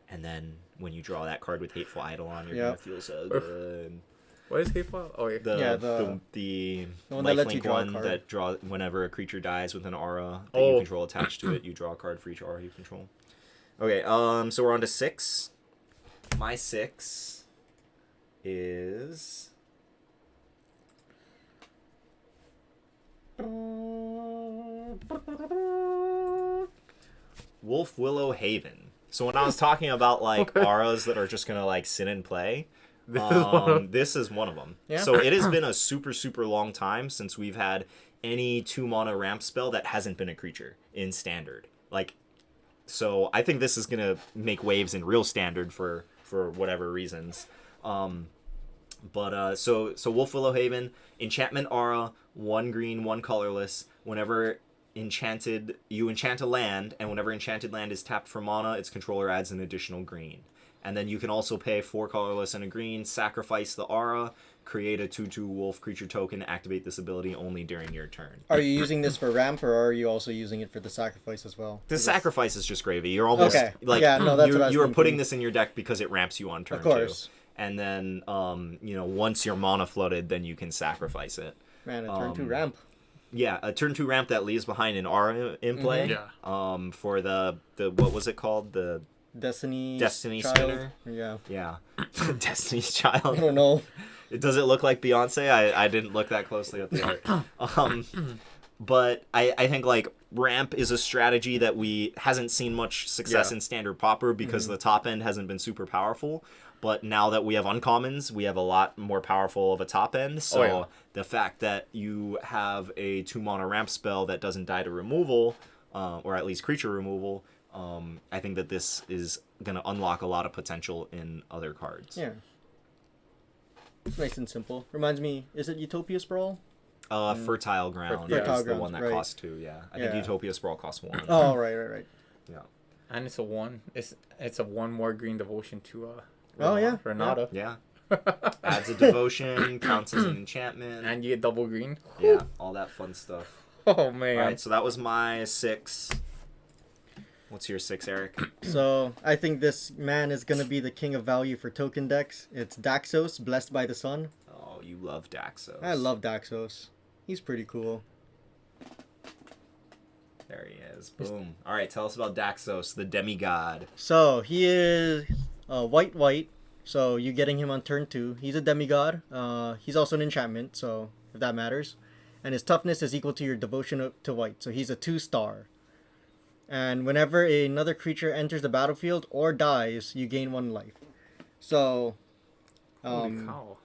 And then when you draw that card with Hateful Eidolon, you're going to feel so good. What is Hateful? Oh, yeah. The one that lets you lifelink draw a one card. that draw whenever a creature dies with an aura that you control attached to it, you draw a card for each aura you control. Okay, so we're on to 6. My 6 is Wolf Willow Haven. So when I was talking about like auras that are just gonna like sit and play, this is one of them. Yeah. So it has been a super, super long time since we've had any 2-mana ramp spell that hasn't been a creature in standard. Like, so I think this is gonna make waves in real standard for whatever reasons. But so Wolf Willow Haven, enchantment aura, 1 green, 1 colorless. Whenever you enchant a land, and whenever enchanted land is tapped for mana, its controller adds an additional green. And then you can also pay 4 colorless and a green, sacrifice the aura, create a 2/2 wolf creature token, activate this ability only during your turn. Are you using this for ramp, or are you also using it for the sacrifice as well? The sacrifice is just gravy. You're almost like that's what I was you are thinking. putting this in your deck because it ramps you on turn Of course. 2. And then once your mana flooded, then you can sacrifice it. Man, a turn 2 ramp. Yeah, a turn 2 ramp that leaves behind an aura in play. Yeah. For the what was it called? The Destiny Child? Spinner. Yeah. Yeah. Destiny's Child. I don't know. Does it look like Beyonce? I didn't look that closely at the art. But I think like ramp is a strategy that hasn't seen much success in standard Pauper because the top end hasn't been super powerful. But now that we have uncommons, we have a lot more powerful of a top end. So the fact that you have a 2-mana ramp spell that doesn't die to removal, or at least creature removal, I think that this is going to unlock a lot of potential in other cards. Yeah. It's nice and simple. Reminds me, is it Utopia Sprawl? Fertile Ground Fertile is the Ground, one that right. costs 2, yeah. I think Utopia Sprawl costs 1. Oh, right. Yeah. And it's a 1. It's a 1 more green devotion to Oh, yeah. Renata. Yeah. Adds a devotion, counts as an enchantment. And you get double green. Yeah, all that fun stuff. Oh man. All right, so that was my 6. What's your 6, Eric? So I think this man is gonna be the king of value for token decks. It's Daxos, Blessed by the Sun. Oh, you love Daxos. I love Daxos. He's pretty cool. There he is. Boom. All right, tell us about Daxos, the demigod. So he is white. So you getting him on turn 2. He's a demigod. He's also an enchantment, so if that matters. And his toughness is equal to your devotion to white. So he's a 2-star. And whenever another creature enters the battlefield or dies, you gain 1 life. So, Holy cow.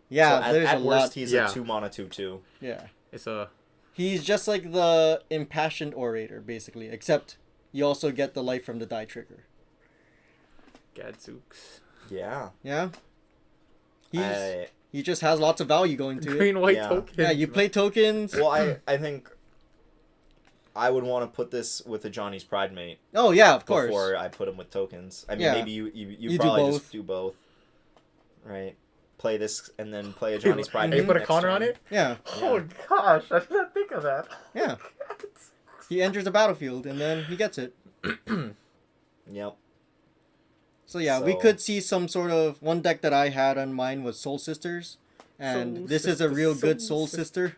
yeah, so there's at a worst, lot. he's Yeah. a 2 mana 2/2. Yeah. It's a He's just like the impassioned orator, basically, except you also get the life from the die trigger. Gadzooks. Yeah. Yeah? He just has lots of value going to it. Green white Yeah. token. Yeah, you play tokens. Well, I think I would want to put this with a Johnny's Pride mate Oh, yeah, of course. before I put him with tokens. I mean, Yeah. maybe you do probably both. just do both. Right? Play this and then play a Johnny's Pride And mate. you put a next counter on turn. it? Yeah, Oh gosh, I didn't think of that. yeah. He enters the battlefield, and then he gets it. Yep. So, yeah, we So- could see some sort of... One deck that I had on mine was Soul Sisters. And Soul this is a Sisters, real good Soul Soul Sister.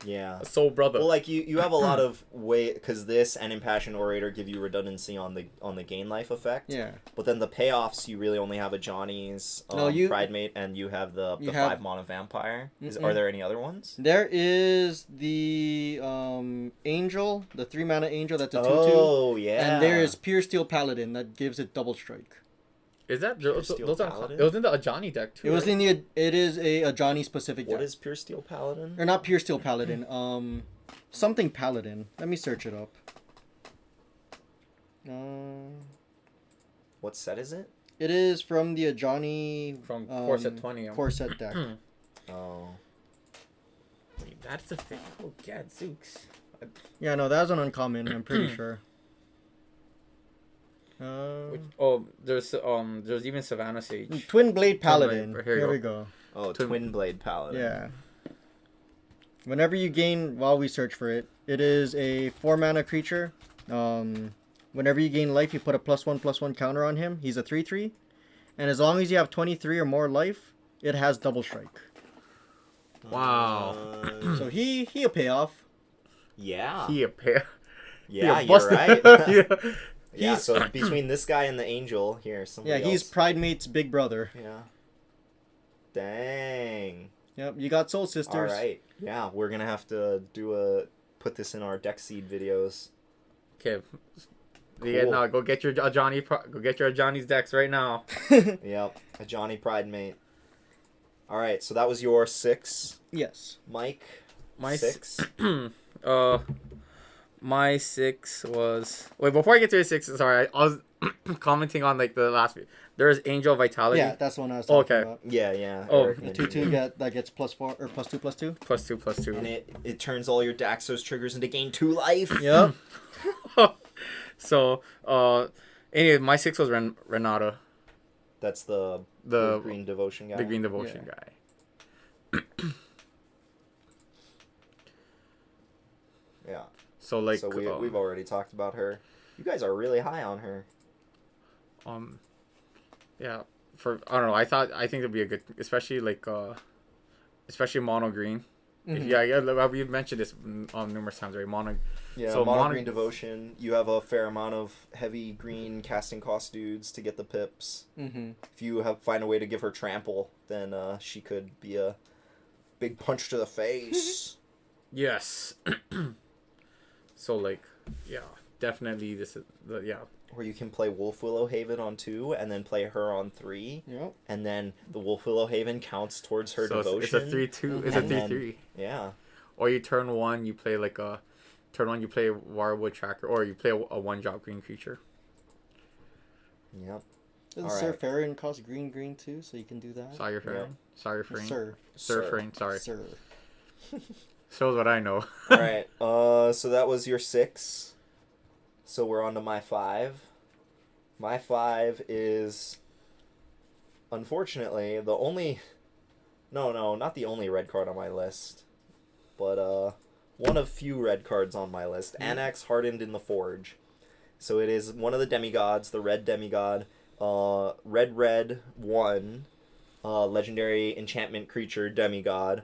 Yeah. A soul brother. Well, like you have a lot of way because this and Impassioned Orator give you redundancy on the gain life effect. Yeah. But then the payoffs, you really only have a Johnny's No, Pride Mate, and you have the you have- 5 mana Vampire. Mm-mm. Are there any other ones? There is the Angel, the 3-mana Angel that's a 2/2. Oh yeah. And there is Pure Steel Paladin that gives it double strike. Is that Pure Steel those are Paladin? it was in the Ajani deck too? It was right? in the... It is a Johnny specific What deck. is Pure Steel Paladin? Or not Pure Steel Paladin. Something Paladin. Let me search it up. What set is it? It is from the Ajani... From Core Set 20. Core Set deck. Oh. Wait, that's the thing. Oh Gadzooks. Yeah, no, that was an uncommon, I'm pretty sure. There's even Savannah Sage. Twin Blade Paladin. Blade, here you Here go. we go. Oh, Twin- Twin Blade Paladin. Yeah. Whenever you gain, while we search for it, it is a 4-mana creature. Whenever you gain life, you put a +1/+1 counter on him. He's a 3/3. And as long as you have 23 or more life, it has double strike. Wow. So he'll pay off. Yeah. He a pair. Yeah, He a you're busted- right. Yeah. Yeah, so between this guy and the Angel, here, somebody Yeah, he's else. Pride Mate's big brother. Yeah. Dang. Yep, you got Soul Sisters. All right. Yeah, we're gonna have to put this in our deck seed videos. Okay. Yeah, Cool. no, go get your Johnny's decks right now. Yep, a Johnny Pride mate. All right, so that was your 6, Yes. Mike. My 6. My 6 was before I get to the 6. Sorry, I was commenting on like the last. There's Angel Vitality. Yeah, that's the one I was talking Okay. about. Yeah. Oh, Eric The mentioned 2/2 it. that gets +4 or +2/+2. +2/+2. And it turns all your Daxos triggers into gain 2 life. Yep. So, anyway, my 6 was Renata, That's the the green devotion guy. the Green Devotion Yeah. guy. Yeah. So like, So we've already talked about her. You guys are really high on her. yeah. I don't know. I think it'd be a good, especially like especially mono green. Mhm. Yeah. We've mentioned this numerous times, right? Mono. Yeah, So mono mono- green devotion. You have a fair amount of heavy green casting cost dudes to get the pips. Mm-hmm. If you find a way to give her trample, then she could be a big punch to the face. Yes. So like, yeah, definitely this is yeah. Or you can play Wolf Willow Haven on 2 and then play her on 3. Yep. And then the Wolf Willow Haven counts towards her So devotion. it's a 3/2. It's a And then- 3/3. Yeah. Or you turn 1, you play like a. Turn 1, you play Wirewood Tracker, or you play a 1-drop green creature. Does Yep. Sir Alright. Farron cost green too, so you can do that? Sorry, Frame. Sorry, Frame. Sir. Sir Frame. Sorry. Sir. Shows what I know. All right. So that was your 6. So we're on to my 5. My 5 is, unfortunately, the only... No, not the only red card on my list. But, one of few red cards on my list. Anax Hardened in the Forge. So it is one of the demigods, the red demigod. Red 1. Legendary enchantment creature demigod.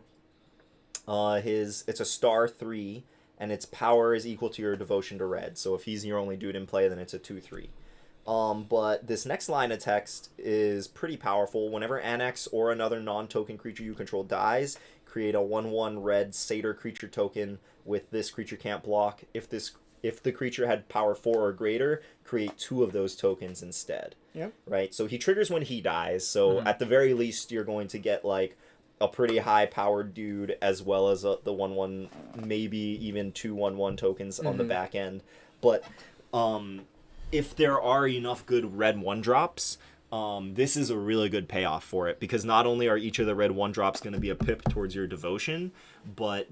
It's a star 3, and its power is equal to your devotion to red. So if he's your only dude in play, then it's a 2/3. But this next line of text is pretty powerful. Whenever Anax or another non-token creature you control dies, create a 1/1 red satyr creature token with this creature can't block. If the creature had power 4 or greater, create 2 of those tokens instead. Yep. Right? So he triggers when he dies. So at the very least, you're going to get like a pretty high-powered dude as well as the 1/1, maybe even 2 1/1 tokens on the back end. But if there are enough good red 1-drops, this is a really good payoff for it, because not only are each of the red 1-drops going to be a pip towards your devotion, but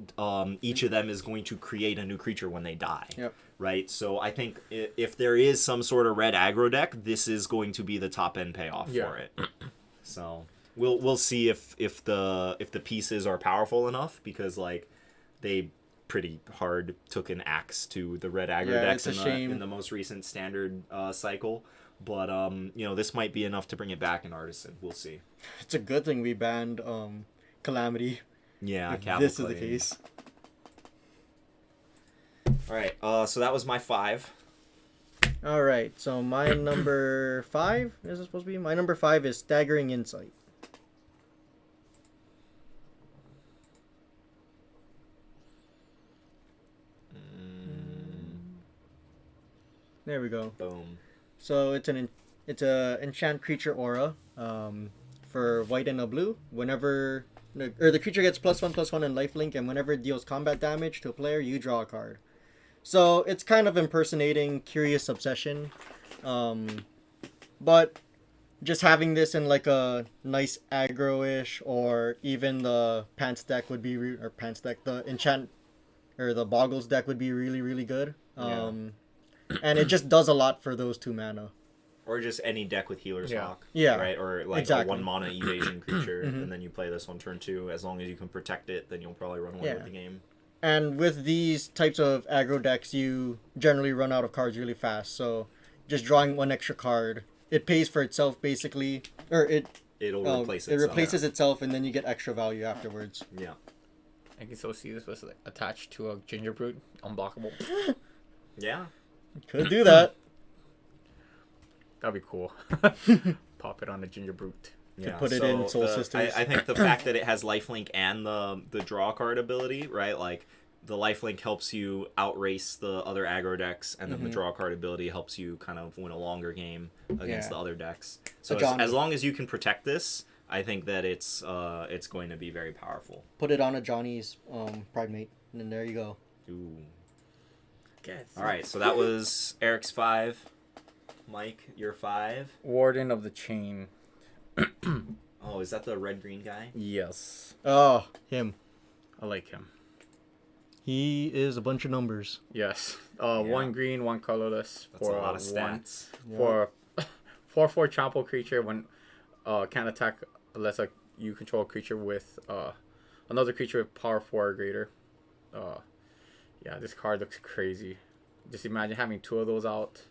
each of them is going to create a new creature when they die. Yep. Right? So I think if there is some sort of red aggro deck, this is going to be the top end payoff for it. So we'll see if the pieces are powerful enough, because like they pretty hard took an axe to the red aggro decks in the most recent standard cycle. But this might be enough to bring it back in Artisan. We'll see. It's a good thing we banned Calamity. Yeah, if this is the case. All right. So that was my 5. All right. So my number 5 is it supposed to be? My number 5 is Staggering Insight. There we go. Boom. So it's a enchant creature aura for white and a blue. Whenever the creature gets +1/+1 and lifelink, and whenever it deals combat damage to a player, you draw a card. So it's kind of impersonating Curious Obsession, but just having this in like a nice aggro-ish, or even the Pants deck would be the enchant or the Boggles deck would be really, really good. And it just does a lot for those 2 mana. Or just any deck with Healer's Hawk. Yeah. Right? Or like exactly. a 1-mana evasion creature, and then you play this on turn 2. As long as you can protect it, then you'll probably run away with the game. And with these types of aggro decks, you generally run out of cards really fast. So just drawing 1 extra card, it pays for itself basically. Or it'll replace itself. It replaces itself, and then you get extra value afterwards. Yeah. I can still see this was like attached to a ginger brute, unblockable. Yeah. Could do that. That'd be cool. Pop it on a ginger brute. Yeah, put it in Soul Sisters. I think the fact that it has lifelink and the draw card ability, right? Like the lifelink helps you outrace the other aggro decks, and then the draw card ability helps you kind of win a longer game against the other decks. So as long as you can protect this, I think that it's going to be very powerful. Put it on a Johnny's Pride Mate, and then there you go. Ooh. All right, so that was Eric's 5. Mike, your 5. Warden of the Chain. Oh, is that the red-green guy? Yes. Oh, him. I like him. He is a bunch of numbers. Yes. 1 green, 1 colorless. That's for a lot of stats. For 4/4 trample creature, when can't attack unless you control a creature with another creature with power 4 or greater. Yeah, this card looks crazy. Just imagine having 2 of those out.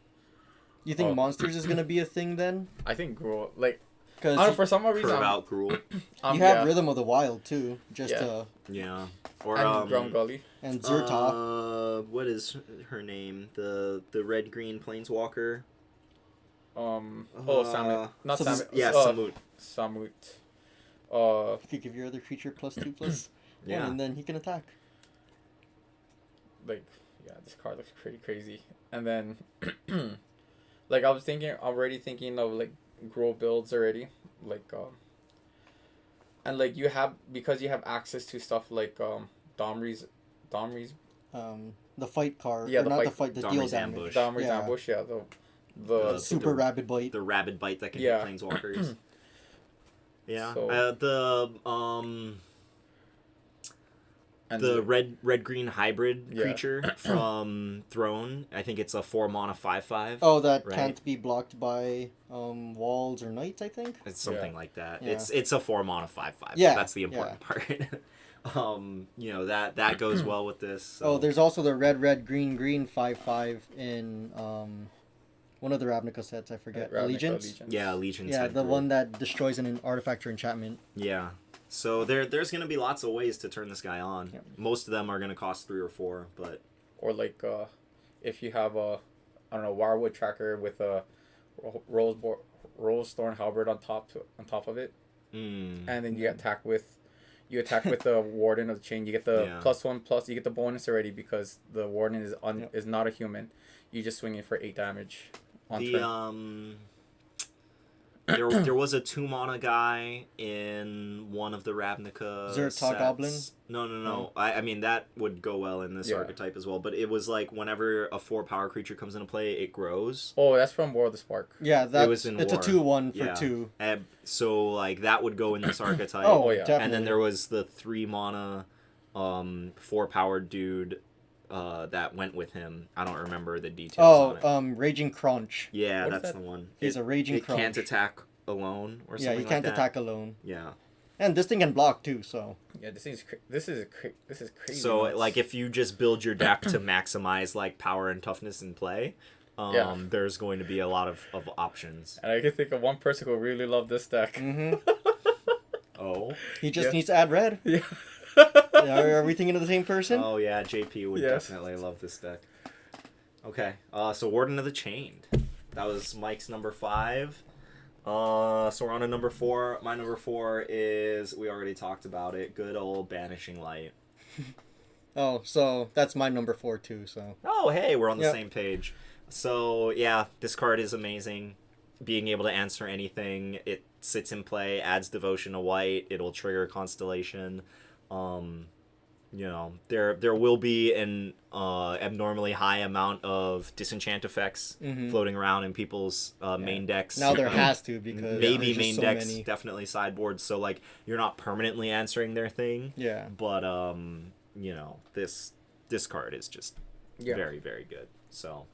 You think monsters is gonna be a thing then? I think Gruul, like, because for some reason, out Gruul. You have Rhythm of the Wild too, just yeah. Or and Drum Gully and Zerta. What is her name? The red green planeswalker. Samut. Not Samut. Yeah, Samut. Samut. You could give your other creature +2/+1, Yeah, and then he can attack. Like, yeah, this card looks pretty crazy. And then, like, I was already thinking of like Gruul builds already, like and like because you have access to stuff like Domri's The fight card. Yeah, or the not fight- the fight. The Domri's deal Ambush. damage. Domri's Ambush, yeah, The Super Rabid Bite. The rabid bite that can Yeah. hit planeswalkers. Yeah. So- And the red green hybrid Yeah. creature from Throne. I think it's a 4 mana 5/5. Oh, that Right. can't be blocked by walls or knights, I think. It's something Yeah. like that. Yeah. It's a 4 mana 5/5. Yeah, That's the important part. That goes well with this. So. Oh, there's also the red green 5/5 in one of the Ravnica sets. I forget. Ravnica Allegiance. Yeah, Allegiance. Yeah, the hybrid. one that destroys an artifact or enchantment. Yeah. So there's gonna be lots of ways to turn this guy on. Yeah. Most of them are gonna cost 3 or 4, but or like if you have a I don't know Wirewood Tracker with a Rose Thorn Halberd on top of it, and then you attack with the Warden of the Chain. You get the Yeah. +1/+. You get the bonus already because the Warden is not a human. You just swing it for 8 damage on turn. There was a 2 mana guy in one of the Ravnica Zertal sets. Goblin? No. I mean that would go well in this archetype as well. But it was like whenever a 4 power creature comes into play, it grows. Oh, that's from War of the Spark. Yeah, that was in it's War. a 2/1 for Yeah. 2. So like that would go in this archetype. Oh, yeah. definitely. And then there was the 3 mana 4 powered dude that went with him. I don't remember the details on it. Raging Crunch. Yeah, What is that's that? the one. He's a Raging It can't Crunch. attack alone or Yeah, something he can't like that. attack alone. Yeah. And this thing can block too, so. Yeah, this is crazy. So nuts. like if you just build your deck to maximize like power and toughness in play, Yeah. there's going to be a lot of options. And I can think of one person who really loved this deck. Mm-hmm. Oh. He just Yeah. needs to add red. Yeah. Are we thinking of the same person? Oh yeah, JP would Yes. definitely love this deck. Okay. So Warden of the Chained. That was Mike's number 5. So we're on to number 4. My number 4 is, we already talked about it, good old Banishing Light. Oh, so that's my number 4 too, so. Oh, hey, we're on the Yep. same page. So, yeah, this card is amazing. Being able to answer anything, it sits in play, adds devotion to white, it'll trigger Constellation. There will be an abnormally high amount of disenchant effects floating around in people's main decks. Now there has to because Maybe there's just main so decks, many. definitely sideboards, so like you're not permanently answering their thing. Yeah. But this card is just Yeah. very, very good. So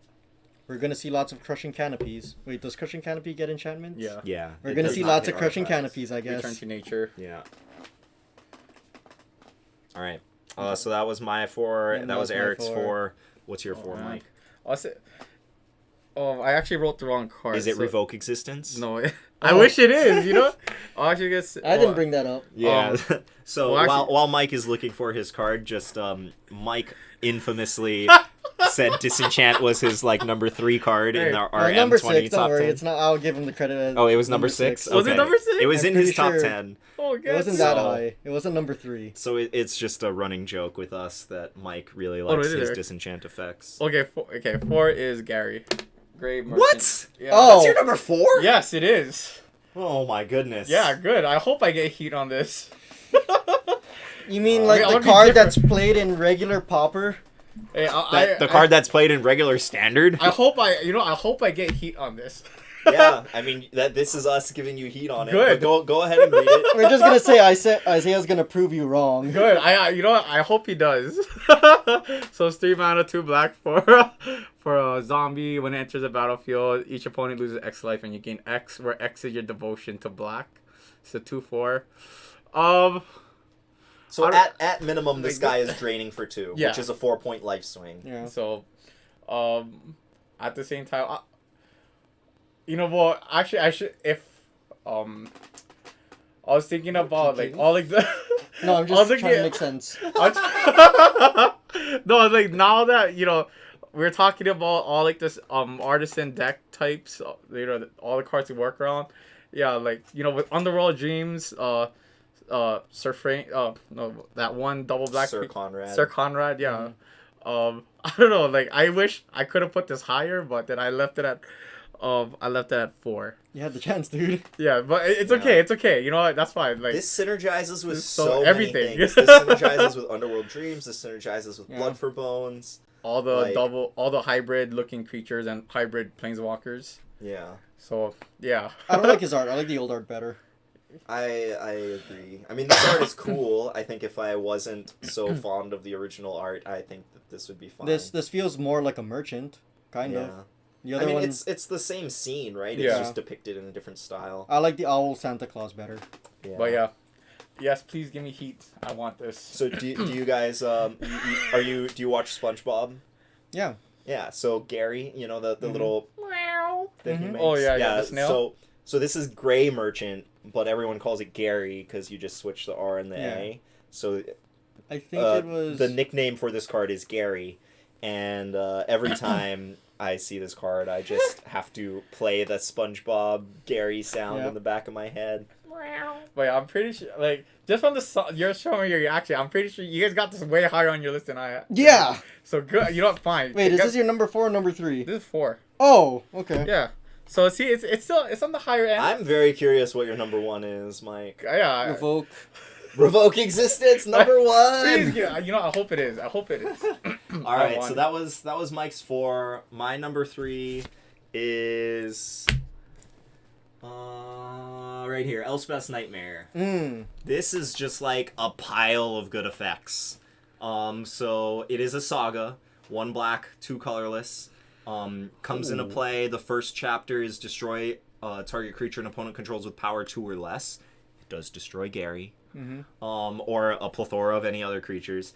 We're gonna see lots of Crushing Canopies. Wait, does Crushing Canopy get enchantments? Yeah. yeah, We're it gonna does see not lots hit of Crushing artifacts. Canopies, I Return guess. to nature. Yeah. All right. So that was my 4. Yeah, that was my Eric's 4. 4. What's your 4, man. Mike? I actually wrote the wrong card. Is it so- Revoke Existence? No, I wish it is. You know, I actually guess I didn't bring that up. Yeah. So well, actually- while Mike is looking for his card, just Mike infamously said Disenchant was his like number 3 card in Hey, our number M20 6, don't top worry. 10. It's not. I'll give him the credit. As Oh, it was number 6. Was it number 6? It was I'm in his pretty top sure. 10. Oh, It wasn't that high. It wasn't number 3. So it's just a running joke with us that Mike really no, likes it is his there. Disenchant effects. Okay, 4 is Gary. Grave Merchant. What? Yeah. Oh. That's your number 4? Yes, it is. Oh my goodness. Yeah, good. I hope I get heat on this. You mean I like mean, I the wanna be card that's different. played in regular Pauper? Hey, The card that's played in regular standard? I hope I get heat on this. Yeah, I mean this is us giving you heat on it. Good. But go ahead and read it. We're just gonna say Isaiah's gonna prove you wrong. Good. I hope he does. So it's 3 mana, 2 black for a zombie. When it enters the battlefield, each opponent loses X life, and you gain X, where X is your devotion to black. It's a 2/4. So I don't- at minimum, this like, guy is draining for 2, Yeah. which is a 4-point life swing. Yeah. So, at the same time, what? Actually, I should I was thinking about like all like the. No, I'm I was just looking trying to at- make sense. No, like now that we're talking about all like this artisan deck types, all the cards we work around. Yeah, like with Underworld Dreams, Sir Frank, no, that one double black Sir Conrad. Sir Conrad, yeah. I don't know, like I wish I could have put this higher, but then I left it at 4. You had the chance, dude. Yeah, but it's Yeah. okay. It's okay. You know what? That's fine. Like This synergizes with So so everything. many things. This synergizes with Underworld Dreams. This synergizes with Yeah. Blood for Bones. all the like- all the hybrid looking creatures and hybrid planeswalkers. Yeah. So yeah. I don't like his art. I like the old art better. I agree. I mean, this art is cool. I think if I wasn't so fond of the original art, I think that this would be fine. This feels more like a merchant, kind of. The other one, it's the same scene, right? Yeah. It's just depicted in a different style. I like the owl Santa Claus better. Yeah. But yeah. Yes, please give me heat. I want this. So do you guys do you watch SpongeBob? Yeah. Yeah. So Gary, you know the little meow that he makes. Oh yeah, the snail. So this is Gray Merchant, but everyone calls it Gary because you just switch the R and the A. So I think it was the nickname for this card is Gary, and every time I see this card, I just have to play the SpongeBob Gary sound in the back of my head. But yeah, I'm pretty sure, like, just from the you're showing your reaction, I'm pretty sure you guys got this way higher on your list than I. Yeah. So good, you know, fine. Wait, is this your number 4 or number 3? This is 4. Oh, okay. Yeah. So see, it's still on the higher end. I'm very curious what your number 1 is, Mike. Yeah. Revoke Existence number 1. Please, you know, I hope it is. All right, so that was Mike's 4. My number 3 is right here, Elspeth's Nightmare. This is just like a pile of good effects. So it is a saga, 1 black, 2 colorless. Comes into play. The first chapter is destroy target creature an opponent controls with power 2 or less. It does destroy Gary. Or a plethora of any other creatures.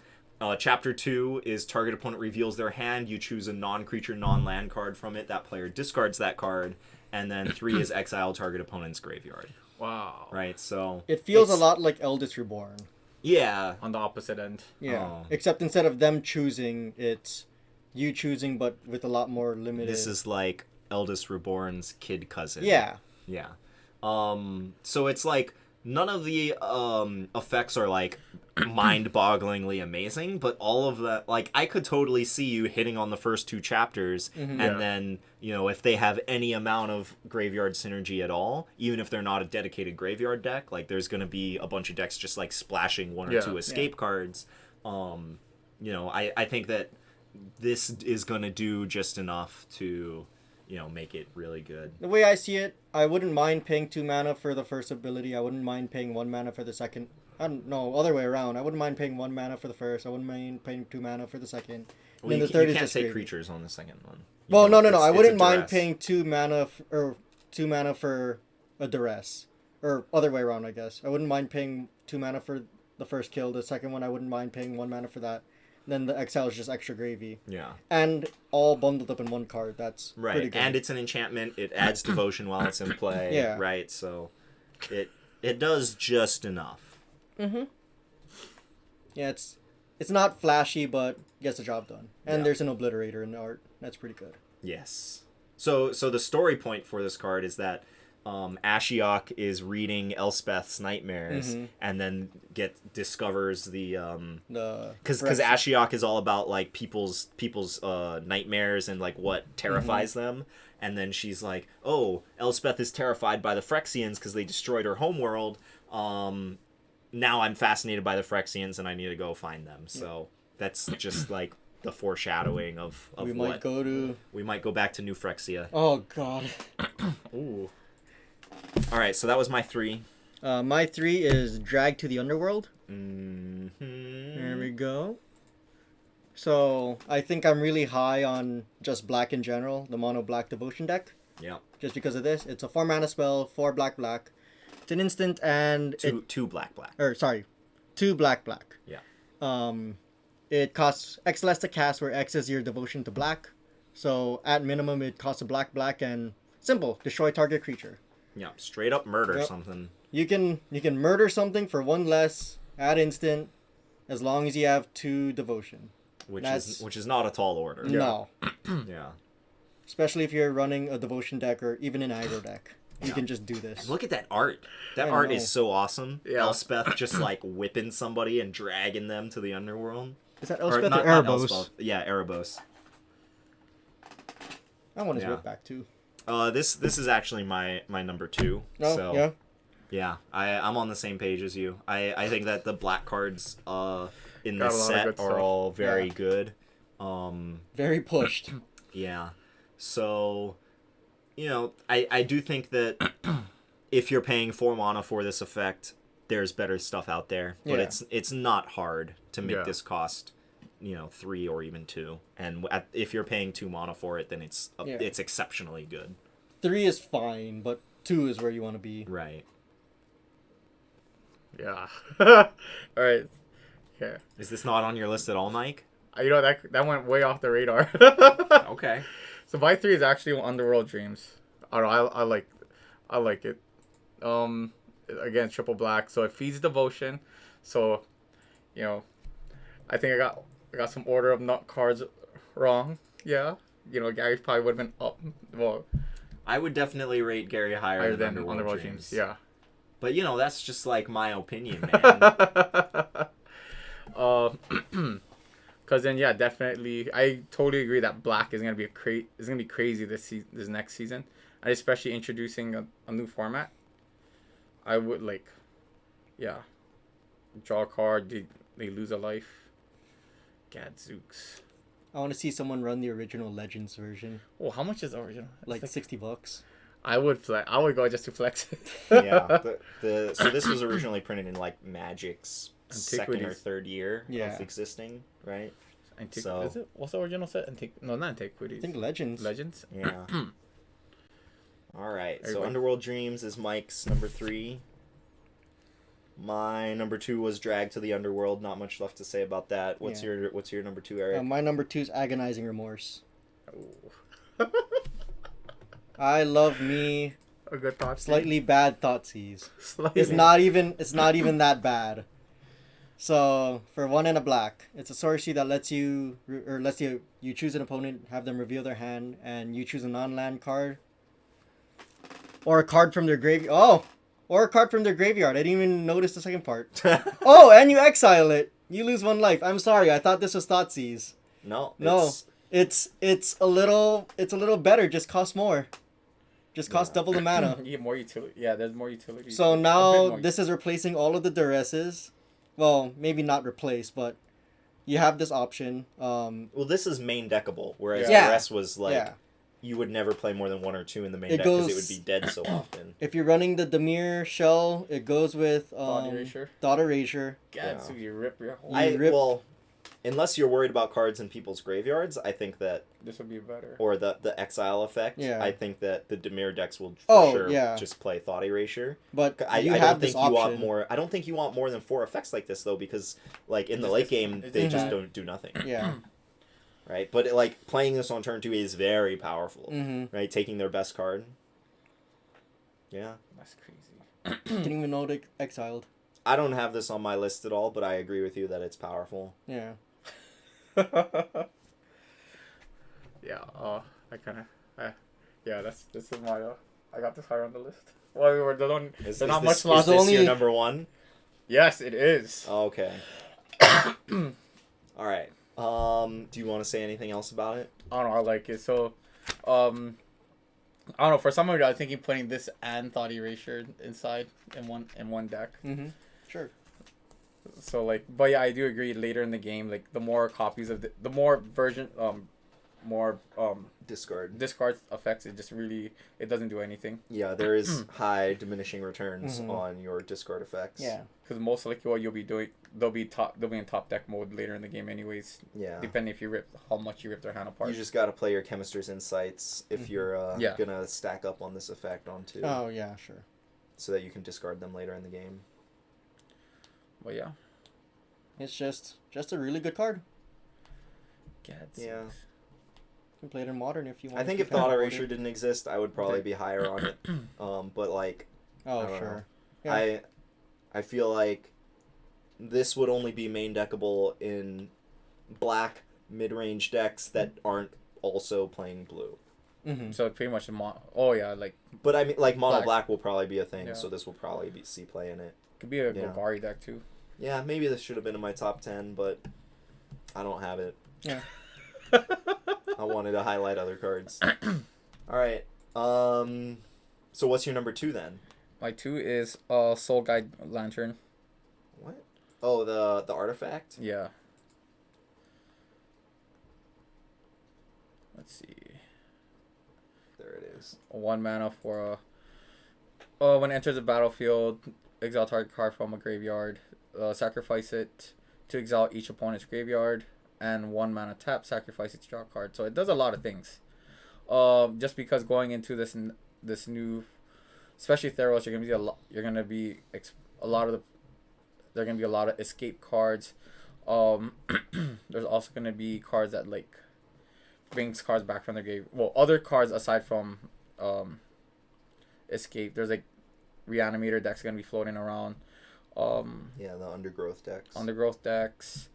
Chapter 2 is target opponent reveals their hand. You choose a non-creature, non-land card from it. That player discards that card. And then 3 is exile target opponent's graveyard. Wow. Right, so... It feels a lot like Eldest Reborn. Yeah. On the opposite end. Yeah. Except instead of them choosing, it's you choosing, but with a lot more limited... This is like Eldest Reborn's kid cousin. Yeah. Yeah. So it's like... None of the effects are, like, mind-bogglingly amazing, but all of that, like, I could totally see you hitting on the first 2 chapters, and then, you know, if they have any amount of graveyard synergy at all, even if they're not a dedicated graveyard deck, like, there's going to be a bunch of decks just, like, splashing 1 or 2 escape cards. You know, I think that this is going to do just enough to... you know, make it really good. The way I see it, I wouldn't mind paying 2 mana for the first ability. I wouldn't mind paying 1 mana for the second. I don't know, other way around. I wouldn't mind paying 1 mana for the first. I wouldn't mind paying 2 mana for the second. Well, then you, the third you is can't just take gravy. creatures on the second one. Well, no. I it's wouldn't a mind duress. paying 2 mana or 2 mana for a duress, or other way around, I guess. I wouldn't mind paying 2 mana for the first kill. The second one, I wouldn't mind paying 1 mana for that. Then the exile is just extra gravy. Yeah. And all bundled up in 1 card. That's pretty good. And it's an enchantment. It adds devotion while it's in play. Yeah. Right. So, it does just enough. Yeah, it's not flashy, but gets the job done. And there's an obliterator in the art. That's pretty good. Yes. So the story point for this card is that Ashiok is reading Elspeth's nightmares and then discovers the because Ashiok is all about like people's nightmares and like what terrifies them, and then she's like, oh, Elspeth is terrified by the Phyrexians because they destroyed her homeworld. Now I'm fascinated by the Phyrexians and I need to go find them. So that's just like the foreshadowing of we what we might go back to New Phyrexia. Oh god. Ooh. All right, so that was my 3. My 3 is Drag to the Underworld. Mm-hmm. There we go. So I think I'm really high on just black in general, the mono black devotion deck. Yeah. Just because of this, it's a 4 mana spell, 4 black. It's an instant and two black. Or sorry, 2 black. Yeah. It costs X less to cast, where X is your devotion to black. So at minimum, it costs a black and simple, destroy target creature. Yeah, straight up murder something. You can murder something for 1 less at instant, as long as you have 2 devotion. Which is not a tall order. No. Yeah. Especially if you're running a devotion deck or even an aggro deck. You can just do this. Look at that art. That art is so awesome. Yeah. Elspeth just like whipping somebody and dragging them to the underworld. Is that Elspeth or not Erebos? Elspeth. Yeah, Erebos. That one is whipped back too. This is actually my number 2. Oh, so, yeah. I'm on the same page as you. I think that the black cards in this set are all very good. Very pushed. Yeah. So, you know, I do think that if you're paying 4 mana for this effect, there's better stuff out there. But Yeah. it's not hard to make Yeah. this cost, 3 or even 2. And if you're paying 2 mana for it, then it's exceptionally good. 3 is fine, but 2 is where you want to be. Right. Yeah. All right. Yeah. Is this not on your list at all, Mike? You know, that went way off the radar. Okay. So my 3 is actually Underworld Dreams. I don't know, I like it. Again, triple black, so it feeds devotion. So, I think I got some Order of Nut cards wrong. Yeah. Gary probably would have been up. Well, I would definitely rate Gary higher than Underworld Dreams. Yeah. But that's just like my opinion, man. Cause then definitely I totally agree that black is gonna be crazy this next season, and especially introducing a new format. I would draw a card, they lose a life. Gadzooks. I want to see someone run the original Legends version. Oh, how much is the original? Like $60. I would go just to flex it. Yeah. So this was originally printed in like Magic's second or Antiquities. third year Yeah. of existing, right? So, is it? What's the original set? No, not Antiquities. I think Legends. Legends. Yeah. All right. So Everybody. Underworld Dreams is Mike's number 3. My number 2 was Drag to the Underworld. Not much left to say about that. What's your number 2, Eric? My number 2 is Agonizing Remorse. Oh. I love me A good thought. slightly bad Thoughtseize. Slightly. It's not even that bad. So for 1 and a black, it's a sorcery that lets you choose an opponent, have them reveal their hand, and you choose a non-land card or a card from their graveyard. Oh, or a card from their graveyard. I didn't even notice the second part. Oh, and you exile it. You lose 1 life. I'm sorry. I thought this was Thoughtseize. No. No, it's a little better. Just costs more. Just costs double the mana. You get more utility. Yeah, there's more utility. So A bit now more this is replacing all of the duresses. Well, maybe not replace, but you have this option. Well, this is main deckable, whereas Yeah. the rest was like Yeah. you would never play more than 1 or 2 in the main It deck because it goes- would be dead so often. If you're running the Demir shell, it goes with Thought Erasure. Thought Erasure. God, so you rip your whole. Well, unless you're worried about cards in people's graveyards, I think that, This would be better. or the exile effect, Yeah. I think that the Demir decks will Oh, for sure yeah. just play Thought Erasure. But I you don't have think this you want option. more. I don't think you want more than 4 effects like this though, because like in the Just late this- game it's they just just that. don't do nothing, Yeah. right? But playing this on turn 2 is very powerful, Mm-hmm. right? Taking their best card. Yeah. That's crazy. Didn't even know it exiled. I don't have this on my list at all, but I agree with you that it's powerful. Yeah. Yeah. I kind of. Yeah. This is my. I got this higher on the list. Well, we were there's Is not this, much lost. Is this only- your number 1? Yes, it is. Okay. All right. Do you want to say anything else about it? I don't know. I like it. So, I don't know. For some reason, I was thinking putting this and Thought Erasure inside in one deck. Mm-hmm. Sure. So but yeah, I do agree. Later in the game, the more copies of the more version, more Discard. discard effects. It doesn't do anything. Yeah, there is high diminishing returns Mhm. on your discard effects. Yeah. Because most likely what you'll be doing, they'll be in top deck mode later in the game, anyways. Yeah. Depending how much you rip their hand apart. You just got to play your Chemister's Insights if Mhm. you're Yeah. gonna stack up on this effect onto, Oh yeah, sure. so that you can discard them later in the game. But yeah. It's just a really good card. Yeah. You can play it in modern if you want. I think if Thought Erasure didn't exist, I would probably be higher on it. But I Oh don't sure. know. Yeah. I feel like this would only be main deckable in black mid-range decks that aren't also playing blue. Mm-hmm. So pretty much oh yeah, But I mean, mono Black. black will probably be a thing, Yeah. so this will probably see play in it. could be a Yeah. Golgari deck too. Yeah, maybe this should have been in my top 10, but I don't have it. Yeah. I wanted to highlight other cards. All right. So what's your number 2 then? My 2 is Soul Guide Lantern. What? Oh, the artifact? Yeah. Let's see. There it is. 1 mana for When it enters the battlefield, exile target card from a graveyard. Sacrifice it to exile each opponent's graveyard, and 1 mana tap. Sacrifice it to draw a card. So it does a lot of things. Just because going into this new, especially Theros, You're gonna be a lot of the. There are gonna be a lot of escape cards. There's also gonna be cards that like brings cards back from their grave. Well, other cards aside from escape. There's like reanimator decks gonna be floating around. Yeah, the undergrowth decks. Undergrowth decks.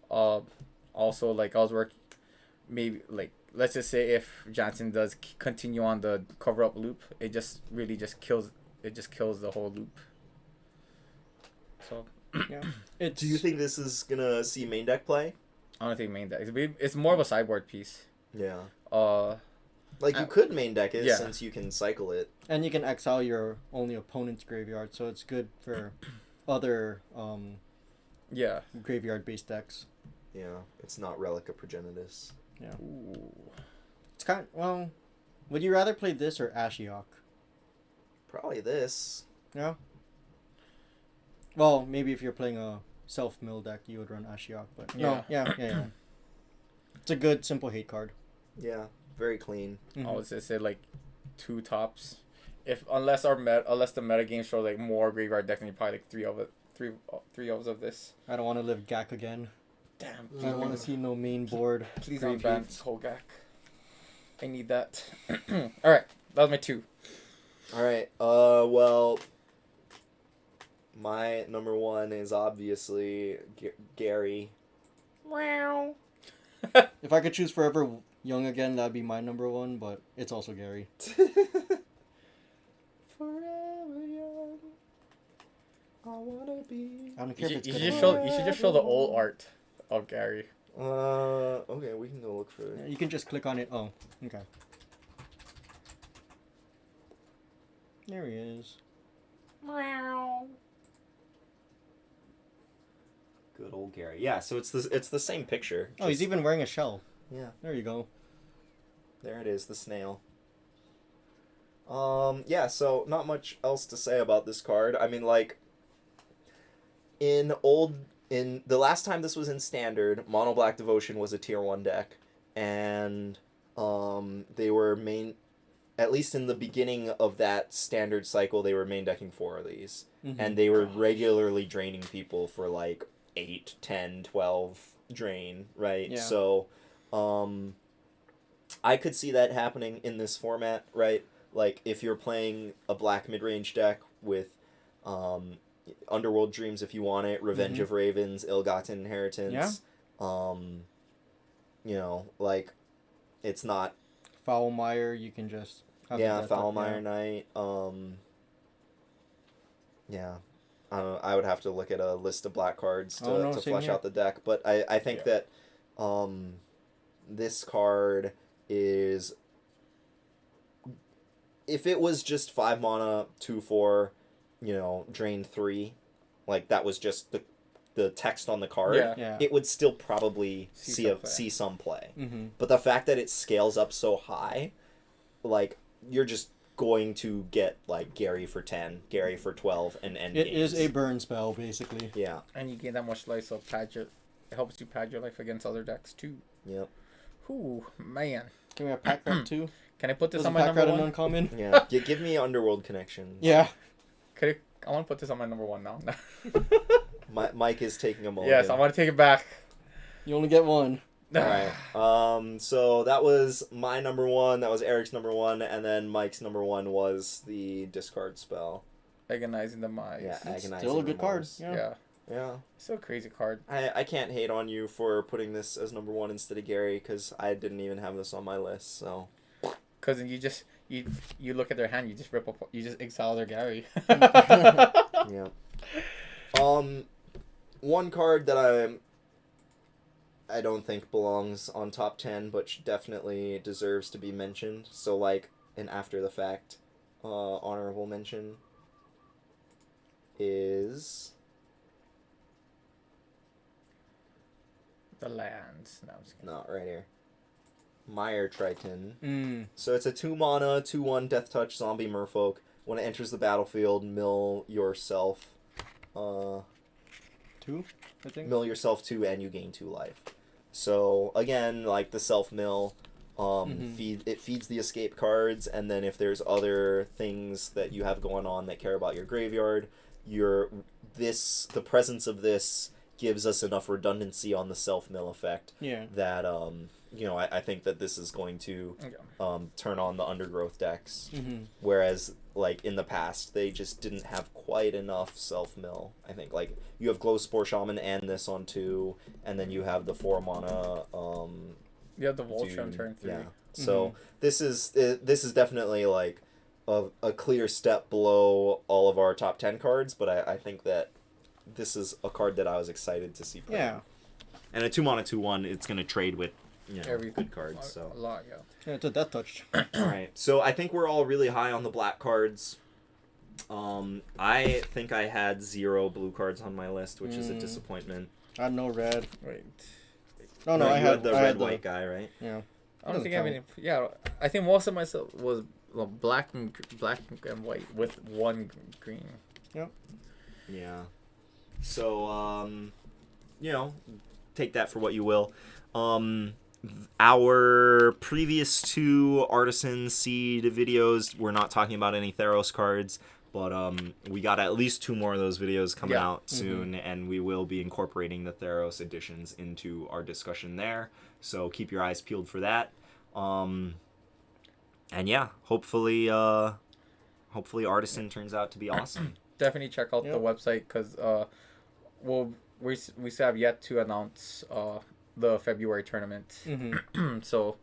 Also like I was working. Maybe like let's just say if Jansen does continue on the cover up loop, it just really just kills. It just kills the whole loop. So. Yeah. Do you think this is gonna see main deck play? I don't think main deck. It's more of a sideboard piece. Yeah. Like you could main deck it yeah. since you can cycle it. And you can exile your only opponent's graveyard, so it's good for other yeah. graveyard based decks. Yeah, it's not Relic of Progenitus. Yeah. Ooh. It's well, would you rather play this or Ashiok? Probably this. Yeah. Well, maybe if you're playing a self-mill deck, you would run Ashiok, but no, yeah. It's a good, simple hate card. Yeah, very clean. I would just say like 2 tops. Unless the meta game shows like more graveyard deck, then you probably like three of this. I don't want to live Gak again. Damn. I don't want to see no main board. Please don't ban Kogak. I need that. All right, that was my 2. All right. Well, my number 1 is obviously Gary. Wow. If I could choose Forever Young again, that'd be my number 1, but it's also Gary. Forever young. I wanna be. I don't care if it's good. You should just show the old art of Gary. Okay, we can go look for it. You can just click on it. Oh, okay. There he is. Wow. Good old Gary. Yeah, so it's the same picture. Oh, he's even wearing a shell. Yeah. There you go. There it is, the snail. Yeah, so not much else to say about this card. I mean, like, in the last time this was in Standard, Mono Black Devotion was a tier 1 deck, and they were at least in the beginning of that Standard cycle, they were main decking 4 of these, and they were regularly draining people for like 8, 10, 12 drain, right? Yeah. So, I could see that happening in this format, right? Like, if you're playing a black mid-range deck with Underworld Dreams if you want it, Revenge of Ravens, Ill-Gotten Inheritance, you know, like, it's not... Foulmire, you can just... Foulmire Knight, yeah. I don't know, I would have to look at a list of black cards to flesh out the deck, but I think that this card is... If it was just 5 mana, 2/4, you know, drain 3, like that was just the text on the card, it would still probably see some play. But the fact that it scales up so high, like, you're just going to get like Gary for 10, Gary for 12, and end It games. is a burn spell, basically. Yeah. And you gain that much life, so it helps you pad your life against other decks too. Yep. Ooh, man. Can we have pack rat too? Can I put this Doesn't on my pack number rat 1? an uncommon? Yeah. Give me Underworld Connections. Yeah. I want to put this on my number 1 now. Mike is taking a moment. Yes, I want to take it back. You only get one. Alright. So that was my number 1, that was Eric's number 1, and then Mike's number 1 was the discard spell. Agonizing Demise. Yeah, Agonizing Still a good card. Remorse. Yeah. Yeah. It's a crazy card. I can't hate on you for putting this as number 1 instead of Gary, because I didn't even have this on my list, so... Because you just... You look at their hand, you just rip up... You just exile their Gary. Yeah. One card that I don't think belongs on top 10, but definitely deserves to be mentioned. So, like, an after the fact honorable mention is... The lands. No, I'm just kidding. Not right here. Mire Triton. Mm. So it's a 2 mana, 2/1 Death Touch zombie merfolk. When it enters the battlefield, mill yourself. 2, I think. Mill yourself 2, and you gain 2 life. So again, like the self mill, it feeds the escape cards, and then if there's other things that you have going on that care about your graveyard, the presence of this gives us enough redundancy on the self mill effect. Yeah. That I think that this is going to turn on the undergrowth decks, whereas like in the past they just didn't have quite enough self mill. I think like you have Glow Spore Shaman and this on 2, and then you have the 4 mana. You have the Vulture on turn 3. Yeah. So this is definitely like a clear step below all of our top 10 cards, but I think that this is a card that I was excited to see play. Yeah. And a 2 mana 2/1, it's gonna trade with Every good cards. So a lot, Yeah, it's a death touch. all right. So I think we're all really high on the black cards. I think I had 0 blue cards on my list, which is a disappointment. I had no red. Wait. No, I I had the red white guy, right? Yeah. I don't think I have any. Yeah, I think most of my stuff was black and white with 1 green. Yep. Yeah. So take that for what you will. Our previous 2 Artisan Seed videos, we're not talking about any Theros cards, but we got at least 2 more of those videos coming out soon, and we will be incorporating the Theros editions into our discussion there. So keep your eyes peeled for that. And yeah, hopefully Artisan turns out to be awesome. Definitely check out the website because we still have yet to announce the February tournament. So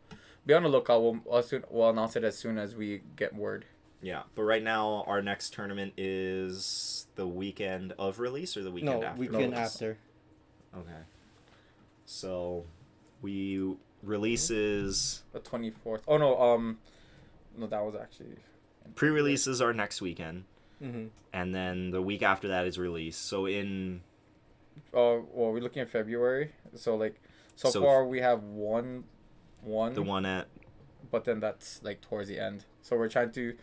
be on the lookout. We'll announce it as soon as we get word. Yeah, but right now our next tournament is the weekend of release or the weekend after? Weekend after. Okay. So releases The 24th. Oh no, no, that was actually pre-releases are next weekend. Mm-hmm. And then the week after that is release. So in well, we're looking at February. So like so far we have one the one at but then that's like towards the end. So we're trying to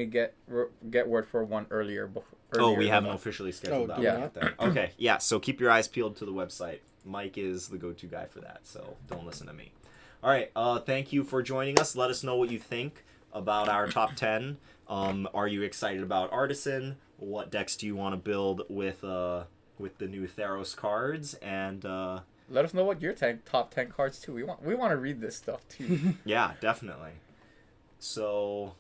get word for one earlier. We haven't officially scheduled that. yeah. One yet. Okay, yeah, so keep your eyes peeled to the website. Mike is the go-to guy for that, so don't listen to me. All right, thank you for joining us. Let us know what you think about our top 10. Are you excited about Artisan? What decks do you want to build with the new Theros cards? And let us know what your top 10 cards too. We want to read this stuff too. Yeah, definitely. So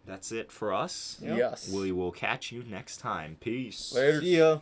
that's it for us. Yep. Yes. We will catch you next time. Peace. Later. See ya.